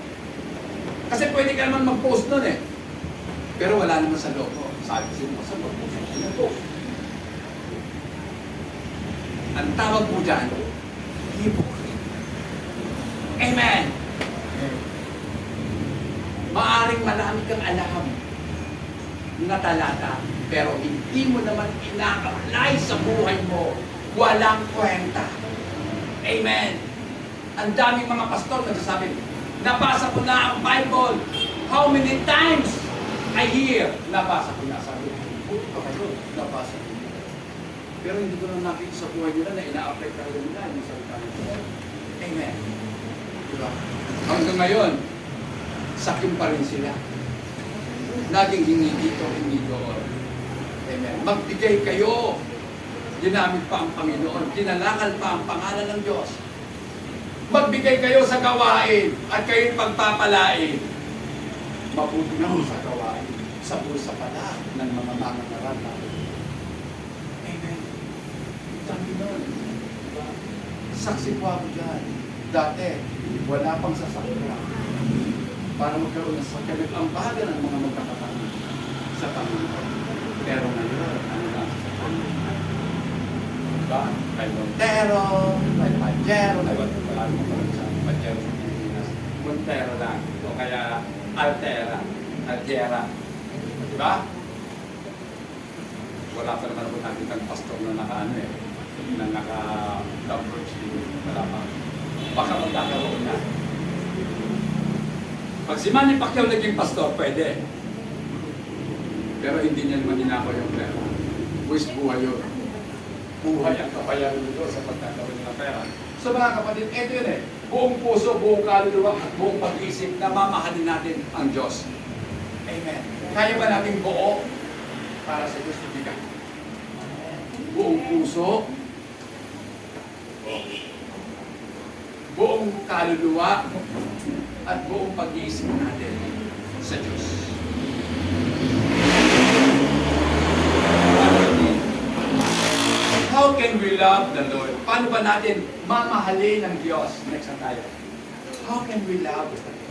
Kasi pwede ka naman mag-post nun eh. Pero wala naman sa loob mo. Sabi ko sino sa loob mo. Ang tawag mo dyan, hypocrite. Amen! Maaring marami kang alam na talata, pero hindi mo naman ina-apply sa buhay mo. Walang kwenta. Amen! Ang daming mga pastor nagsasabi, nabasa ko na ang Bible. How many times I hear? Nabasa ko na. Sabi ko, buti pa kayo, nabasa ko na. Pero hindi ko na nakita sa buhay nila na ina-apply talaga nila yung salita nila. Amen. Diba? Hanggang ngayon, sakim pa rin sila. Laging hingi dito, hingi doon. Amen. Magbigay kayo. Ginamit pa ang Panginoon. Dinalakal pa ang pangalan ng Diyos. Magbigay kayo sa gawain at kayo'y pagpapalain. Mabuti na sa gawain. Sa bulsa pala ng mga mangangaral natin. Amen. Sabi nun. Diba? Saksi po ako dyan. Dati, wala pang sasakyan. Para magkaroon ng sasakyan. Ang bahaga ng mga magkakataon sa Panginoon. Pero ngayon, ano lang sa Panginoon? Diba? Kay Montero, kay Pajero, kay wala mo pa rin sa Pajero sa Pilipinas. Montero lang. O kaya Altera, Altera. Diba? Wala pa naman ako nakitang pastor na naka-ano eh. Na naka-approach din. Wala pa. Baka magkakaroon na. Pag si Manny Pacquiao naging pastor, pwede. Pero hindi niya naman ninakaw yung pera. Buwis buhay yun. Buhay ang kapayaran nito sa pagkakaroon ng pera. So mga kapatid, ito yun eh. Buong puso, buong kaluluwa, at buong pag-isip na mamahalin natin ang Diyos. Amen. Kaya ba natin buo para sa Diyos ibigay? Buong puso, buong kaluluwa, at buong pag-iisip natin sa Diyos. How can we love the Lord? Paano ba natin mamahalin ng Diyos? Next na tayo. How can we love the Lord?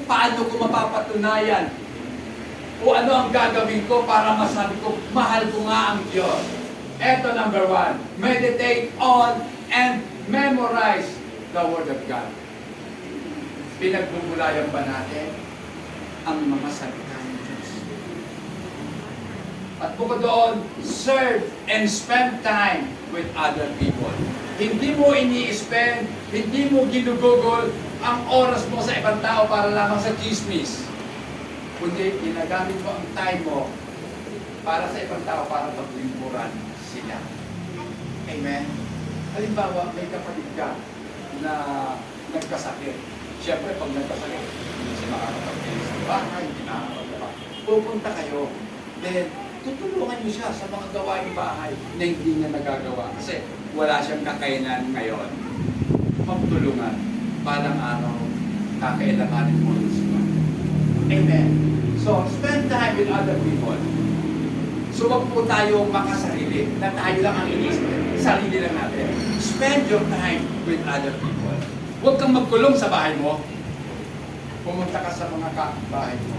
Paano ko mapapatunayan? O ano ang gagawin ko para masabi ko, mahal ko nga ang Diyos? Ito number 1. Meditate on and memorize the Word of God. Pinagbubulayan ba natin ang mga salita ng Diyos? At bukod doon, serve and spend time with other people. Hindi mo ini-spend, hindi mo ginugugol ang oras mo sa ibang tao para lamang sa chismis. Kundi ginagamit mo ang time mo para sa ibang tao para paglingkuran sila. Amen? Halimbawa, may kapatid ka na nagkasakit. Siyempre, pag nagkasakit, hindi siya makakapagpilis sa bahay, hindi nakakapagpapag. Pupunta kayo, then tutulungan niyo siya sa mga gawaing bahay na hindi niya nagagawa. Kasi wala siyang kakainan ngayon. Magtulungan. Balang araw, kakailanganin mo rin siya. Amen. So, spend time with other people. So, wag po tayo makasarili na tayo lang ang inisip. Sarili lang natin. Spend your time with other people. Huwag kang magkulong sa bahay mo. Pumunta ka sa mga bahay mo.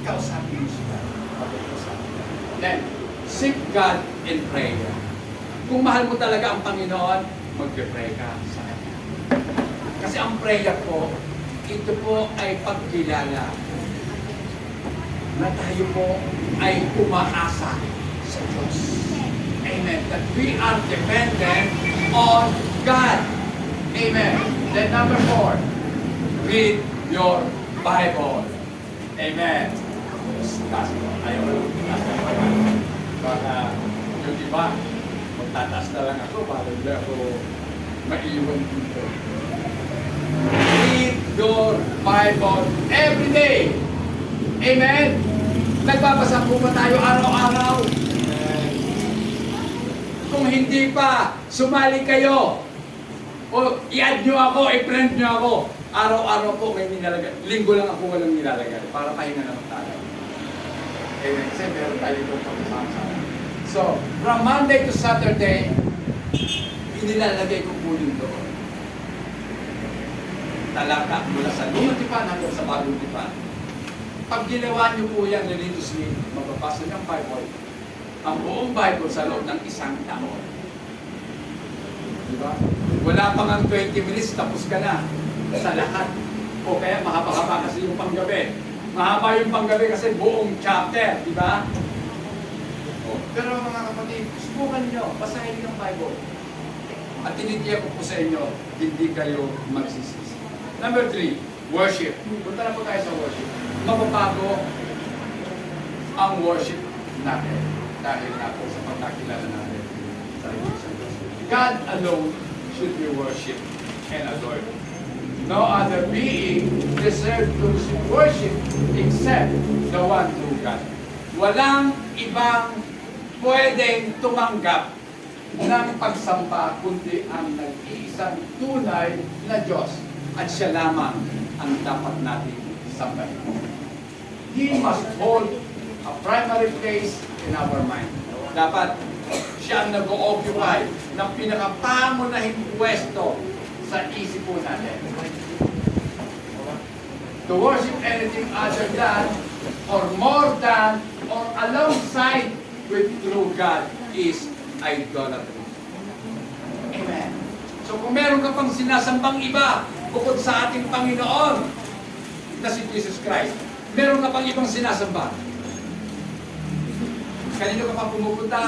Kausapin mo sila. Then, seek God in prayer. Kung mahal mo talaga ang Panginoon, mag-pray ka sa Kanya. Kasi ang prayer po, ito po ay pagkilala na tayo po ay umaasa sa Diyos. Amen. That we are dependent on God. Amen. Then number 4, read your Bible. Amen. Ayaw na lang. Baka yung iba, magtataas na lang ako para hindi ako maiwan dito. Read your Bible every day. Amen? Nagbabasa po ba tayo araw-araw? Kung hindi pa, sumali kayo. O i-add nyo ako, i-friend nyo ako. Araw-araw po may nilalagay. Linggo lang ako walang nilalagay. Para pahinga naman tayo. Amen. Kasi meron tayo itong pagkasama. So, from Monday to Saturday, inilalagay ko po yun doon. Talata mula sa Lumang Tipan hanggang sa Bagong Tipan. Pag ginawa nyo po yan, religiously, mababasa ng Bible, ang buong Bible sa loob ng isang taon. Diba? Wala pang ang 20 minutes, tapos ka na sa lahat. O kaya mahaba-haba kasi yung panggabi. Mahaba yung panggabi kasi buong chapter, di ba? Pero mga kapatid, subukan nyo, basahin yung Bible. At tinitiyak ko po sa inyo, hindi kayo magsisisi. Number 3, worship. Punta na po tayo sa worship. Mababago ang worship natin dahil nga po sa pagkakilala natin sa Diyos. God alone should be worshipped and adored. No other being deserves to receive worship except the one true God. Walang ibang pwedeng tumanggap ng pagsamba kundi ang nag-iisang tunay na Diyos at siya lamang ang dapat natin sambahin. He must hold a primary place in our mind. Dapat siya ang nag-o-occupy ng pinakapangunahing pwesto sa isip po natin. To worship anything other than, or more than, or alongside with true God is idolatry. Amen. So kung meron ka pang sinasambang iba, bukod sa ating Panginoon na si Jesus Christ, meron ka pang ibang sinasamba. Kanino ka pa pumupunta?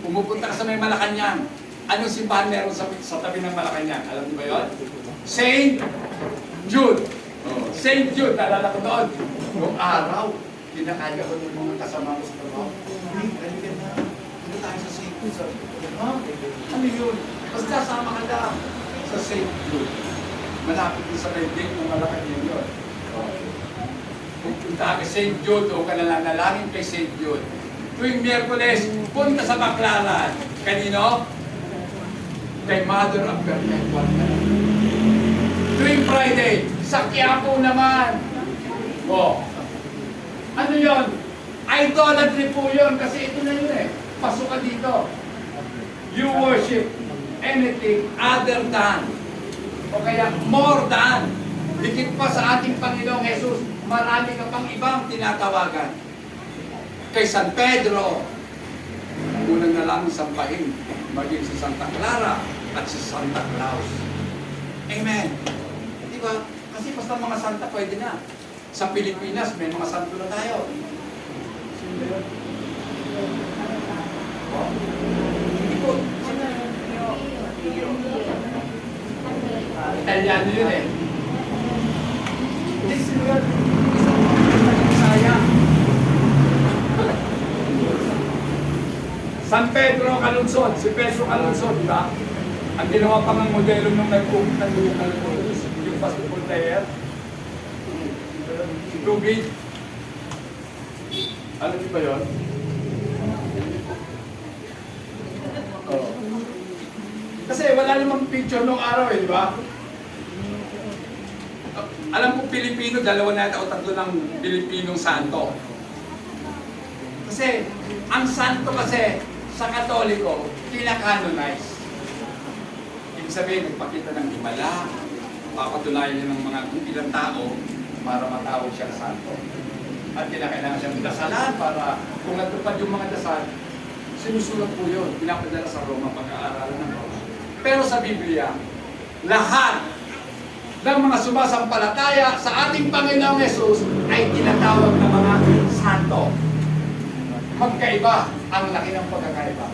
Pumupunta ka sa may Malacanang. Anong simbahan meron sa tabi ng Malacanang? Alam niyo ba yun? Saint Jude. Oh, Saint Jude, naalala ko doon. Noong araw, kinakaya ko yung mga kasama ko sa trabaho. Halika na. Ano tayo sa Saint Jude? Ha? Ano yun? Basta sama ka lang sa Saint Jude. Malapit din sa may gate ng Malacanang yun. Pupunta ka Saint Jude o kalalangin kay Saint Jude. Tuwing Miyerkules, punta sa Baclaran. Kanino? Kay Mother of Perpetual Help. Tuwing Friday, sa Quiapo naman. Oh. Ano yon? Idolatry po yun kasi ito na yun eh. Pasok ka dito. You worship anything other than o kaya more than. Higit pa sa ating Panginoong Jesus, marami ka pang ibang tinatawagan. Kay San Pedro, unang na lang sampahin, maging si Santa Clara at si Santa Claus. Amen. Di ba? Kasi basta mga santa pwede na. Sa Pilipinas, may mga santo na tayo. Sino ba yun? Oh? Hindi po. Italiano yun eh. Hindi sino yun? Isang sayang. San Pedro Calungsod, si Pedro Calungsod, di ba? Ang ginawa pa ng modelo nung nag-umpit ng yung basketball player. Si Tubig. Alam niyo ba yun? Oh. Kasi wala namang picture nung araw eh, di ba? Alam ko Pilipino, dalawa na o tatlo ng Pilipinong santo. Kasi, ang santo kasi, sa Katoliko, kina-canonize. Ibig sabihin, nagpakita ng himala, papatunayan niya ng mga ilang tao para matawag siya santo. At kinakailangan siyang dasalan para kung natupad yung mga dasal, sinusulat po yun, pinapadala sa Roma, pag-aaralan ng Roma. Pero sa Biblia, lahat ng mga sumasampalataya sa ating Panginoong Jesus ay tinatawag na mga santo. Magkaiba ang laki ng pagkakaiba.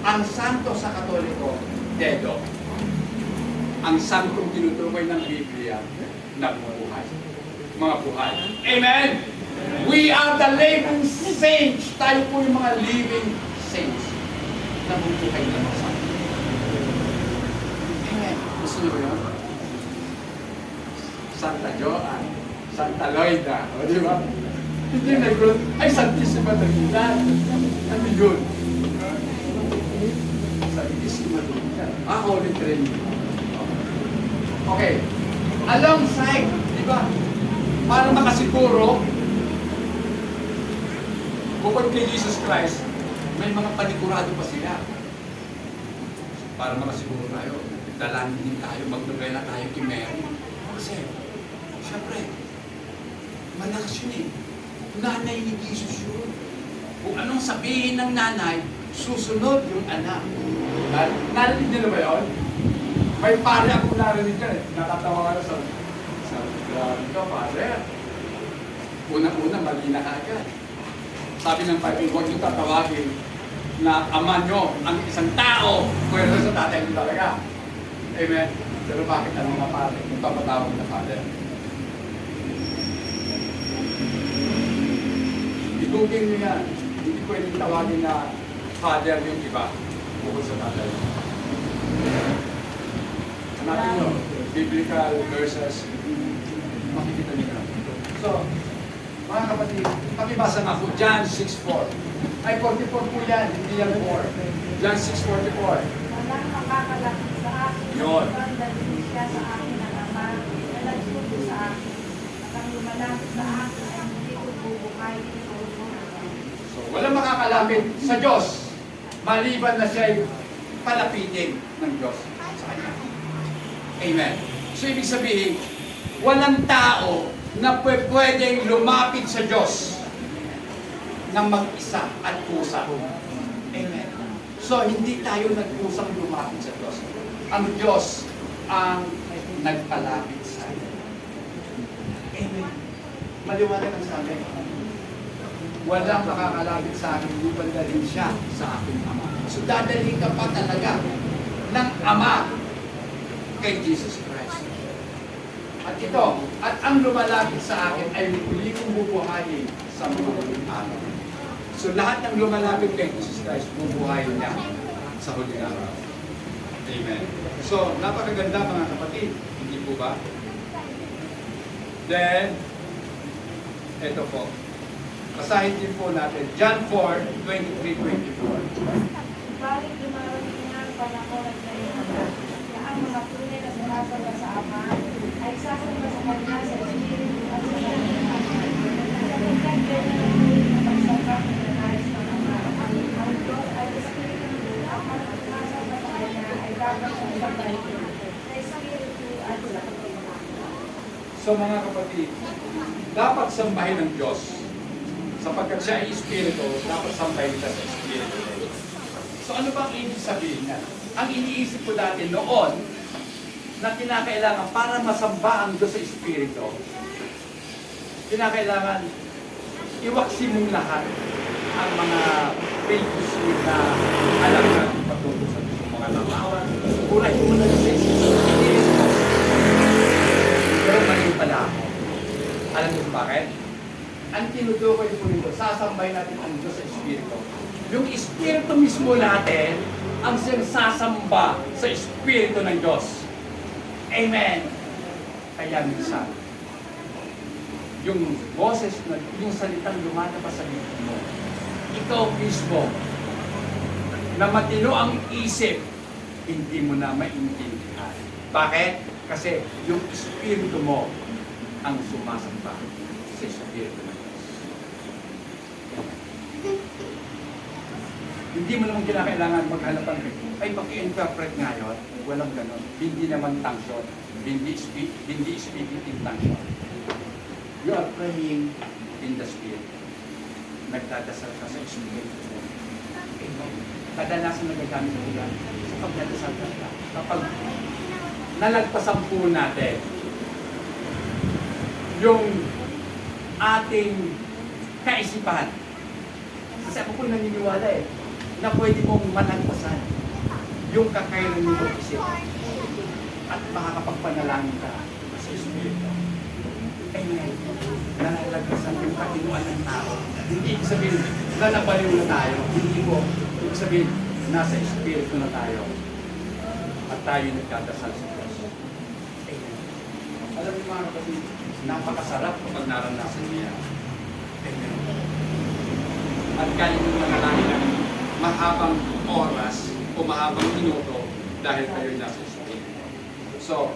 Ang santo sa Katoliko, dedo. Ang santong tinutukoy ng Biblia, nagbubuhay. Mga buhay. Amen? We are the living saints. Tayo po yung mga living saints. Nabubuhay na mga santo. Amen. Gusto nyo yun? Santa Joan, Santa Loida, o di ba? Hindi nag-growth, ay Santissima Trinidad. Ano yun? Sa baptismal yan. Holy Trinity. Okay. Alongside, di ba? Para makasiguro, bukod kay Jesus Christ, may mga panigurado pa sila. Para makasiguro tayo, dalangin din tayo, maglagay na tayo kay Mary. Kasi, syempre, malakas yun eh. Nanay ni Jesus yun. Kung anong sabihin ng nanay, susunod yung anak. Narinig nila ba yun? May pare akong narinig yan eh. Nakatawa ka na sa grabe ka, pare. Una-una, mali na agad. Sabi ng Bible, huwag niyo tatawagin na ama nyo ang isang tao. Pwede sa tatay nyo talaga. Amen? Pero bakit ang mga pare? Kung papatawag na father. Igugin nyo yan. Hindi pwedeng tawagin na father yung iba. Bukod sa tatay. Hanapin nyo. Biblical verses. Makikita nyo na. So, mga kapatid, pakibasa nga po, John 6:4. Ay, 44 po yan, hindi yan 4. John 6:44. Walang makakalapit sa akin. Yun. Dahil siya sa akin ng Ama na nagsugo sa akin. At ang lumalapit sa akin ay hindi ko bubukayin sa ulo. So, walang makakalapit sa Diyos, maliban na siya'y palapitin ng Diyos sa Kanya. Amen. So, ibig sabihin, walang tao na pwedeng lumapit sa Diyos ng mag-isa at pusa. Amen. So, hindi tayo nagpusang lumapit sa Diyos. Ang Diyos ang nagpalapit sa atin. Amen. Maliwanag ang sabi. Walang makakalapit sa akin, lupan na rin siya sa aking Ama. So, dadalhin ka pa talaga ng Ama kay Jesus Christ. At ito, at ang lumalapit sa akin ay muli kong bubuhayin sa mga huling araw. So lahat ng lumalapit kay Jesus Christ, bubuhayin niya sa huling araw. Amen. So, napakaganda mga kapatid. Hindi po ba? Then, ito po. Basahin din po natin. John 4:23-24. Bakit dumarating nga ang panahon at ngayon na ang mga tunay na sumasamba sa Ama ay sasamba sa Kanya sa Espiritu at sa Kanya. Sapagkat ganyan ang tuloy na pagsamba ng nais ng Ama. Ang Diyos ay Espiritu at ang sumasamba sa Kanya ay dapat siyang sabayin sa Espiritu at sa Kanya. So mga kapatid, dapat sambahin ng Diyos. Sapagkat siya ay Espiritu, dapat sambahin siya sa Espiritu. So ano ba ang ibig sabihin niya? Ang iniisip ko dati noon, na kinakailangan para masamba ang Diyos sa Espiritu, kinakailangan iwaksi mong lahat ang mga pages na alam na patungkol sa Diyos, mga lamawan, urahin mo na sa Espiritu. Pero mali pala ako. Alam niyo bakit? Ang tinutukoy po nito, sasambay natin ang Diyos sa Espiritu. Yung Espiritu mismo natin, ang siyang sasamba sa Espiritu ng Diyos. Amen. Kaya minsan, yung boses, yung salitang lumalabas sa bibig mo, ikaw mismo, na matino ang isip, hindi mo na maintindihan. Bakit? Kasi yung Espiritu mo ang sumasamba sa Espiritu ng Diyos. Hindi mo naman kinakailangan maghanap ng ay paki-interpret ngayon, walang ganon. Hindi naman tangson, hindi speaking in tangson. You are praying in the Spirit. Nagdadasal ka sa Espiritu. Kadalasan nagagamit ko yan sa pagdadasal ka. Kapag nalagpasan po natin yung ating kaisipan. Kasi ako po naniniwala na pwede mong malagpasan yung kakayanan mo mag-isip at makakapagpanalangin ka sa Espiritu. Amen. Nalalagpasan yung katinuan ng tao. Hindi ibig sabihin na nabaliw na tayo. Hindi po. Ibig sabihin, nasa Espiritu na tayo. At tayo nagkadasal sa Diyos. Amen. Alam niyo mga kapatid, napakasarap kapag naranasan niya. Amen. At kaya nyo manalangin ng mahabang oras o o mahabang minuto dahil kayo'y nasa Espiritu. So,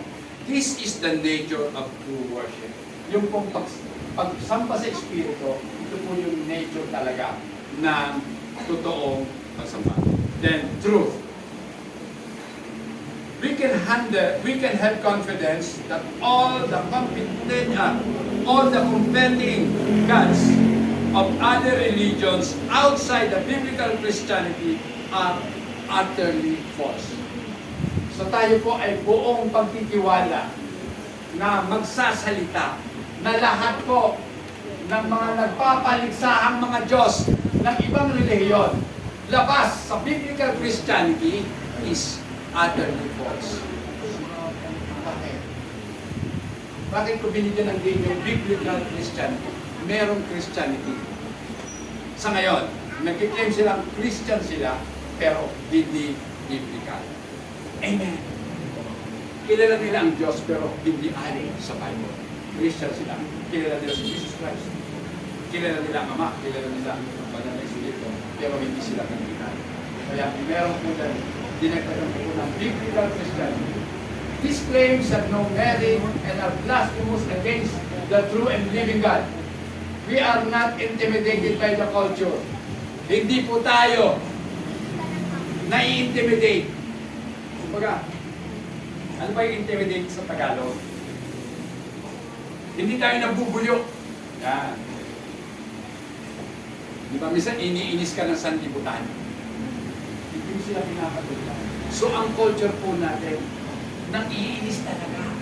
this is the nature of true worship. Yung pong pagsamba sa Espiritu, ito po yung nature talaga ng totoong pagsamba. Then, truth. We can have confidence that all the compelling gods of other religions outside the biblical Christianity are utterly false. So tayo po ay buong pagtitiwala na magsasalita na lahat po ng mga nagpapaliksahang mga Diyos ng ibang relihiyon labas sa biblical Christianity is utterly false. Bakit? Bakit ko binigyan ng din yung biblical Christianity? Merong Christianity. Sa ngayon, nagkiklaim silang Christian sila, pero hindi biblical. Amen. Kilala nila ang Diyos, pero hindi ayon sa Bible. Christian sila. Kilala nila si Jesus Christ. Kilala nila ang Ama, kilala nila ang Banal na Espiritu, pero hindi sila biblical. Kaya meron po dyan, dinagdagan po ng biblical Christianity. These claims have no merit and are blasphemous against the true and living God. We are not intimidated by the culture. Hindi po tayo nai-intimidate. Kumbaga, ano ba yung intimidate sa Tagalog? Hindi tayo nabubulyo. Yan. Di ba, minsan iniinis ka ng sanlibutan. Hindi sila pinapatulan. So, ang culture po natin, nang iinis talaga.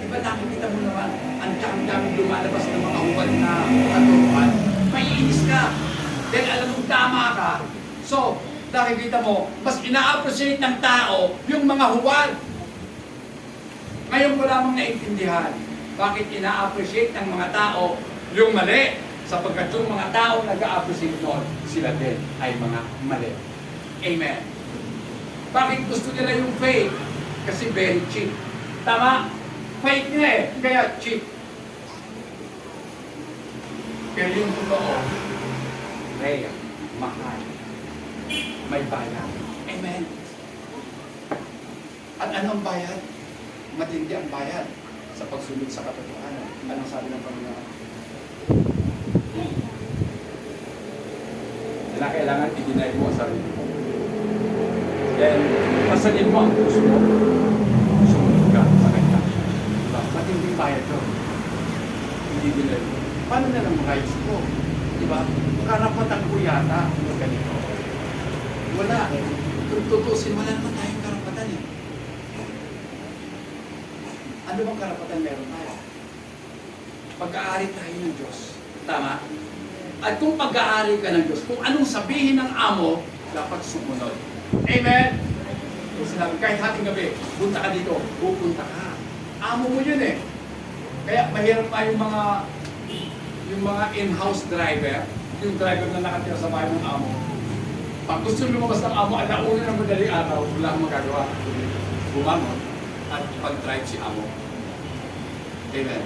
Di ba, nakikita mo naman, ang daming lumalabas ng mga hubad na katuruan. Maiinis ka. Dahil alam mong tama ka. So, nakikita mo, mas ina-appreciate ng tao yung mga huwad. Ngayon ko lamang naintindihan bakit ina-appreciate ng mga tao yung mali. Sapagkat yung mga tao nag-a-appreciate noon, sila din ay mga mali. Amen. Bakit gusto nila yung fake? Kasi very cheap. Tama? Fake nga eh, kaya cheap. Pero yung totoo, rare, mahal. May bayad. Amen. At anong bayad? Matindi ang bayad sa pagsunod sa katotohanan. Anong sabi ng Panginoon? Na kailangan i-deny mo ang sarili mo. Then, pasalin mo ang puso mo. Sumunod ka sa kanya. Diba? Matinding bayad yun. Hindi deny mo. Paano na lang rights ko? Diba? Karapatan ko yata yung ganito. Wala. Kung tutusin, wala naman tayong karapatan eh. Ano bang karapatan meron tayo? Pag-aari tayo ng Diyos. Tama? At kung pag-aari ka ng Diyos, kung anong sabihin ng amo, dapat sumunod. Amen? Kung sinabi, kahit hating gabi, punta ka dito, pupunta ka. Amo mo yun eh. Kaya mahirap pa yung mga in-house driver, yung driver na nakatira sa bahay ng amo. Pag gusto lumabas ng amo, alauna ng madaling araw, wala akong magagawa. Bumangon at pag-drive si amo. Amen.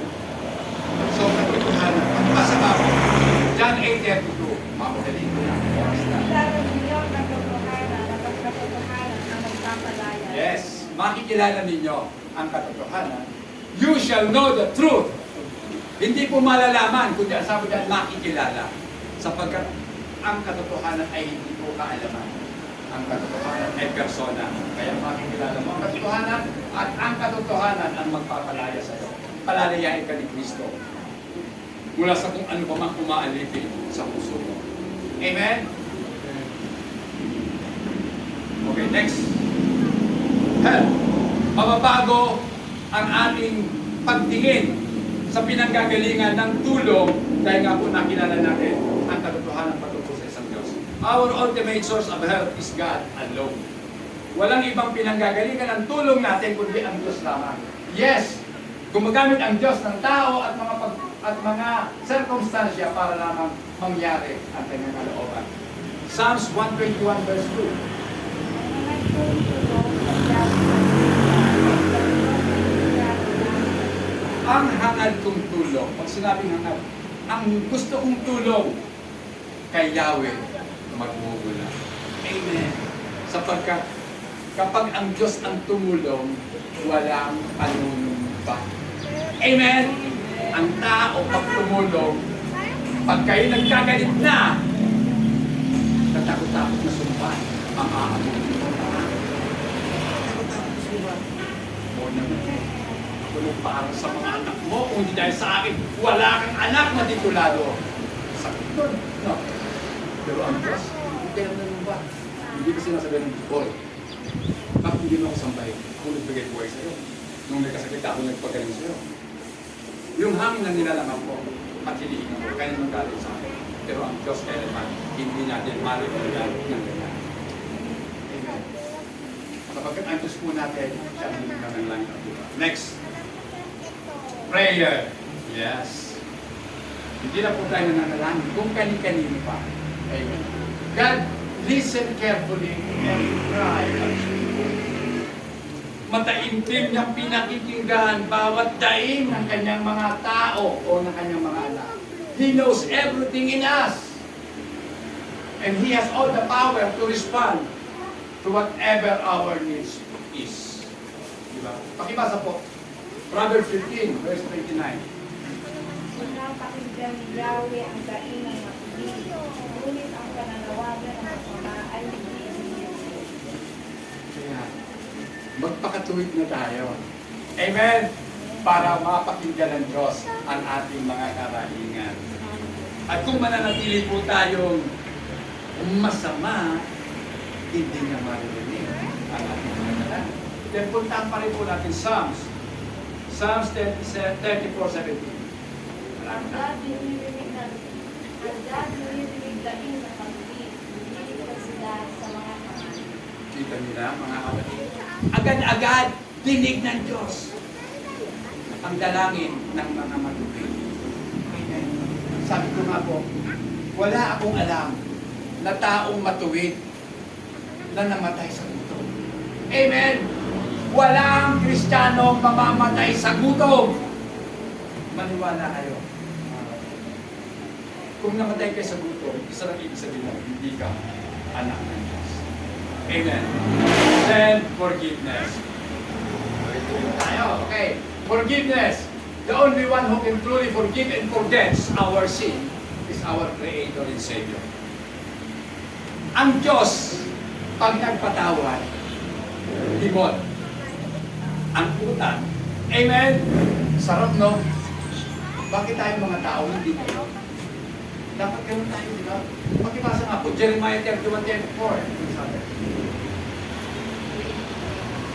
So, katotohanan. Pagpasa ba ako? John 8:32. Mamadali ko na. Kilala ninyo ang katotohanan at ang katotohanan ang magpapalaya. Yes. Makikilala ninyo ang katotohanan. You shall know the truth. Hindi po malalaman, kundi ang sabi dyan, makikilala. Sapagkat ang katotohanan ay hindi po kaalaman. Ang katotohanan ay persona. Kaya makikilala mo ang katotohanan at ang katotohanan ang magpapalaya sa iyo. Palalayain ka ni Kristo mula sa kung ano pa mang umaalipin sa puso mo. Amen? Okay, next. Mababago ang ating pagtingin sa pinanggagalingan ng tulong dahil nga po nakilala natin ang katotohanan patungkol sa isang Diyos. Our ultimate source of help is God alone. Walang ibang pinanggagalingan ng tulong natin kundi ang Diyos lamang. Yes, gumagamit ang Diyos ng tao at mga circumstansya para lamang mangyari ang kanyang kalooban. Psalms 121 verse 2. Ang hangad kong tulong, pag sinabing hangad, ang gusto kong tulong kay Yahweh magmumula. Amen. Sapagkat kapag ang Diyos ang tumulong, walang panunumpa. Amen? Ang tao pag tumulong, pag kayo nagkagalit na, katakot-takot na sumpa, ang aabot mo na. Katakot-takot sumpa. O naman, kung para sa mga anak mo, kung hindi dahil sa akin, wala kang anak na titulado. Sakit doon. No. Pero ang Diyos, hindi kayo nanumpa. Hindi ko sinasabi ng Boy, bakit hindi mo ako sambahin? Ako nagbigay buhay sa'yo. Nung nagkasakit ako, nagpagaling sa'yo. Yung hangin na nilalangan ko, at hilihingan ko, kaya naman galing sa akin. Pero ang Diyos kaya naman, hindi natin mariwala ng ganyan. Amen. Kapag ang Diyos po natin, siya ang ng langit at lupa. Next. Prayer. Yes. Hindi na po tayo nananalangin kung kani-kanino pa. Amen. God, listen carefully and cry as you go. Mataimtim niyang pinakikinggan bawat daing ng kanyang mga tao o ng kanyang mga anak. He knows everything in us. And He has all the power to respond to whatever our needs is. Diba? Pakibasa po. Proverbs 15, verse 29. Pinapakinggan ni Yahweh ang daing ng makinig, ngunit ang pananawagan ng masama ay hindi iniisip. Kaya, magpakatuwid na tayo. Amen? Para mapakinggan ng Diyos ang ating mga karahingan. At kung mananatili po tayong masama, hindi niya maririnig ang ating mga karahingan. Then puntaan pa rin po natin Psalms 34:17. Ang God dinirinig daing ng pag-ibig, nililipat sila sa mga kamay. Kita nila, mga kapatid. Agad-agad, dinig ng Diyos ang dalangin ng mga matubig. Amen. Sabi ko nga po, wala akong alam na taong matuwid na namatay sa gutom. Amen. Walang Kristiyanong mamamatay sa gutom. Maniwala kayo. Kung namatay kayo sa gutom, isa lang ibig sabihin mo, hindi ka anak ng Diyos. Amen. Then, forgiveness. Tayo, okay. Forgiveness. The only one who can truly forgive and forgets our sin is our Creator and Savior. Ang Diyos, pag nagpatawad, himot. Ang utang. Amen? Sarap, no? Bakit tayo mga tao hindi kayo? Dapat ganoon tayo, di ba? Pakibasa nga po, Jeremiah 31:4.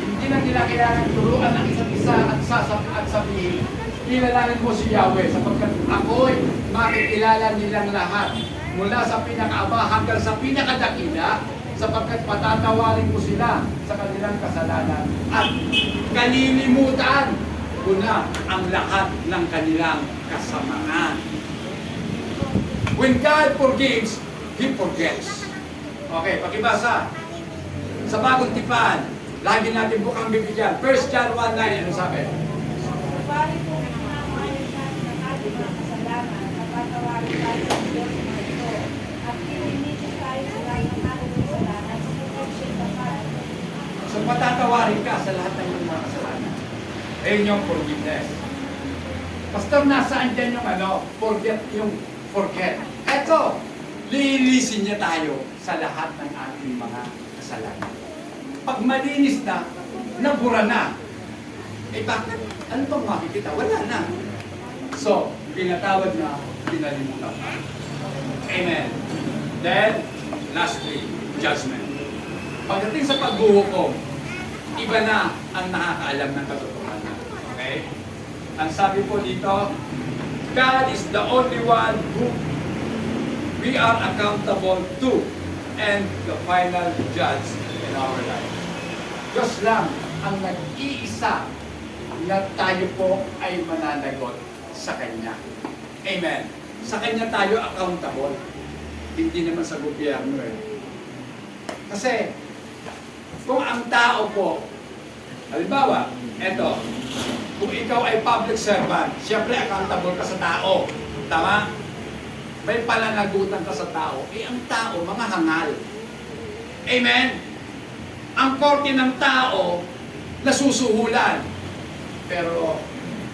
Hindi na nila kailangan turuan ng isa't isa at sabihin, kilalanin mo si Yahweh sapagkat ako'y makikilala nilang lahat mula sa pinakaaba hanggang sa pinakadakila sapagkat patatawarin mo sila sa kanilang kasalanan at kalilimutan ko na ang lahat ng kanilang kasamaan. When God forgives, He forgets. Okay, pakibasa. Sa bagong tipan, lagi natin bukang bibigyan. 1 John 1:9, ano sabi? Subalit kung pinamahalan natin ang ating mga kasalanan, napatawarin tayo ng Diyos na ito, at pininitin tayo sa lahat ng ating kasalanan, sapagkat siya'y tapat. So patatawarin ka sa lahat ng iyong mga kasalanan. Ayun yung forgiveness. Pastor, nasaan dyan yung forget. Eto, lilinisin niya tayo sa lahat ng ating mga kasalanan. Pag malinis na, nabura na. Eh bakit? Ano bang makikita? Wala na. So, pinatawad na, pinalimutan na. Amen. Then, lastly, judgment. Pagdating sa paghuhukom, iba na ang nakakaalam ng katotohanan. Okay? Ang sabi po dito, God is the only one who we are accountable to and the final judge in our life. Diyos lang ang nag-iisa na tayo po ay mananagot sa Kanya. Amen. Sa Kanya tayo accountable. Hindi naman sa gobyerno eh. Kasi, kung ang tao po, halimbawa, eto, kung ikaw ay public servant, siyempre accountable ka sa tao. Tama? May pananagutan ka sa tao. Eh, ang tao, mga hangal. Amen? Ang korte ng tao, nasusuhulan. Pero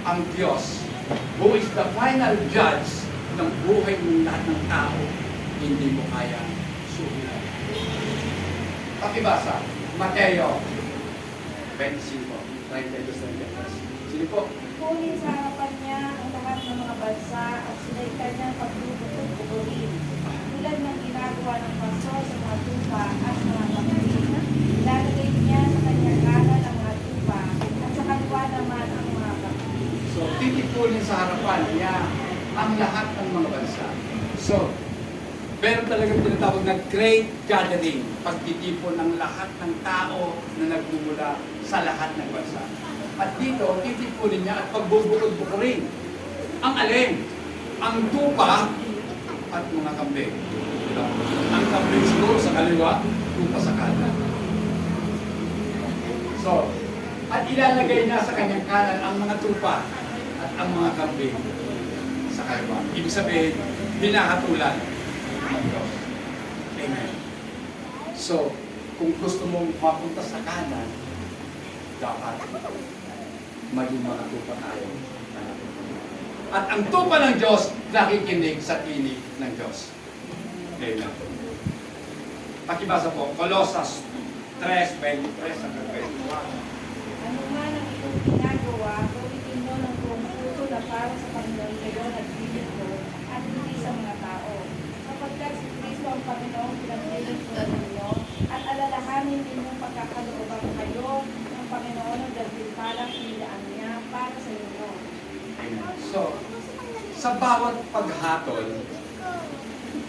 ang Diyos, who is the final judge ng buhay ng lahat ng tao, hindi mo kaya suhulan. Pakibasa, Mateo 25, 32-33. Sige po. Kunin sa harapan niya ang lahat ng mga bansa at sila'y kanyang pagtutugtog-tugurin. Tulad ng ginagawa ng paso sa mga tupa at mga kapatid. Ilalagay niya sa kanyang kanan ang mga tupa at sa kaliwa naman ang mga kapatid. So, titipunin sa harapan niya ang lahat ng mga bansa. So, meron talagang tinatawag na great gathering, pagtitipon ng lahat ng tao na nagmumula sa lahat ng bansa. At dito, titipunin niya at pagbubukod-bukurin. Ang alin? Ang tupa at mga kambing. Diba? Ang kambing siguro sa kaliwa, tupa sa kanan. So, at ilalagay niya sa kanyang kanan ang mga tupa at ang mga kambing sa kaliwa. Ibig sabihin, hinahatulan ang Diyos. Amen. So, kung gusto mong mapunta sa kanan, dapat maging mga tupa tayo. At ang tupa ng Diyos, nakikinig sa tinig ng Diyos. Amen. Pakibasa po, Colossus 3:23-24. Ano man ang iyong ginagawa, gawin mo ng buong puso na para sa Panginoon kayo naglilingkod at hindi sa mga tao. Sapagkat si Kristo ang Panginoon pinaglilingkod ninyo at alalahanin ninyong pagkakalooban kayo ng Panginoon ang daghil-palang inilaan niya para sa inyo. So, sa bawat paghatol,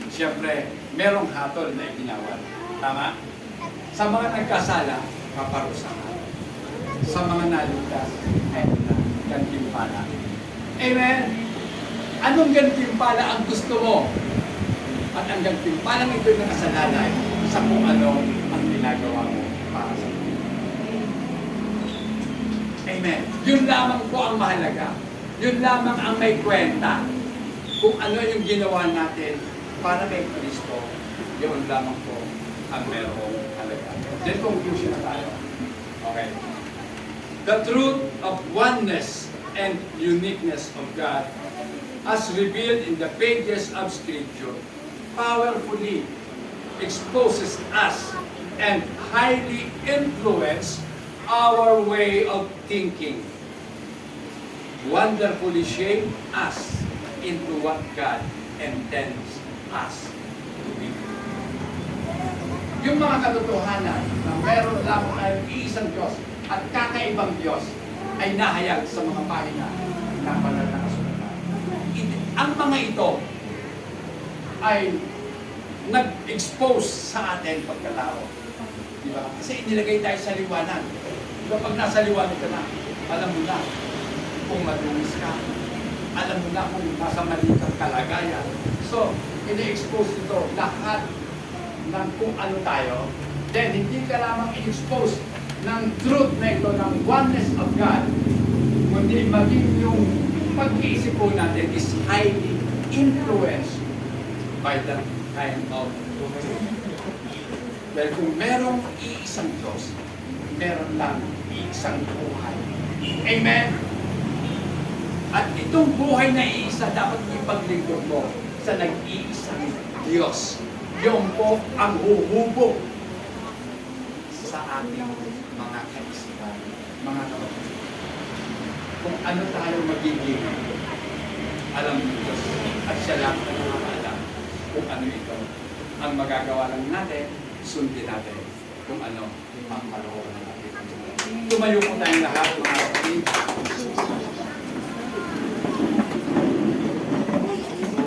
siyempre, merong hatol na iginawal. Tama? Sa mga nagkasala, kaparusahan. Sa mga naligtas, ayun na, gantimpala. Amen? Anong gantimpala ang gusto mo? At ang gantimpalang ito'y nakasalalay sa kung ano ang ginagawa mo para sa iyo. Amen. Yun lamang po ang mahalaga. Yun lamang ang may kwenta. Kung ano yung ginawa natin para kay Kristo, yun lamang po ang merong halaga. Then conclusion na tayo. Okay. The truth of oneness and uniqueness of God as revealed in the pages of Scripture powerfully exposes us and highly influence our way of thinking. Wonderfully shape us into what God intends us to be. Yung mga katotohanan na meron lamang tayong iisang Diyos at kakaibang Diyos ay nahayag sa mga pahina ng banal na kasulatan. Ang mga ito ay nag-expose sa atin pagkatao. Diba? Kasi inilagay tayo sa liwanag. Diba pag nasa liwanag ka na, alam mo na kung madumis ka. Alam mo na kung nasa mali kang kalagayan. So, ini-expose ito lahat ng kung ano tayo. Then, hindi ka lamang i-expose ng truth na ito, ng oneness of God, kundi maging yung pag-iisip po natin is highly influenced by the kind of dahil kung merong iisang Diyos, meron lang iisang buhay. Amen? At itong buhay na iisa dapat ipaglingkod mo sa nag-iisang Diyos. Yun po ang huhubog sa ating mga kaisipan, mga kapatid. Kung ano tayo magiging, alam ng Diyos at siya lang ang nakakaalam kung ano ito. Ang magagawa lang natin, sundin natin kung ano ang kalooban natin. Tumayo po tayong lahat, mga kapatid.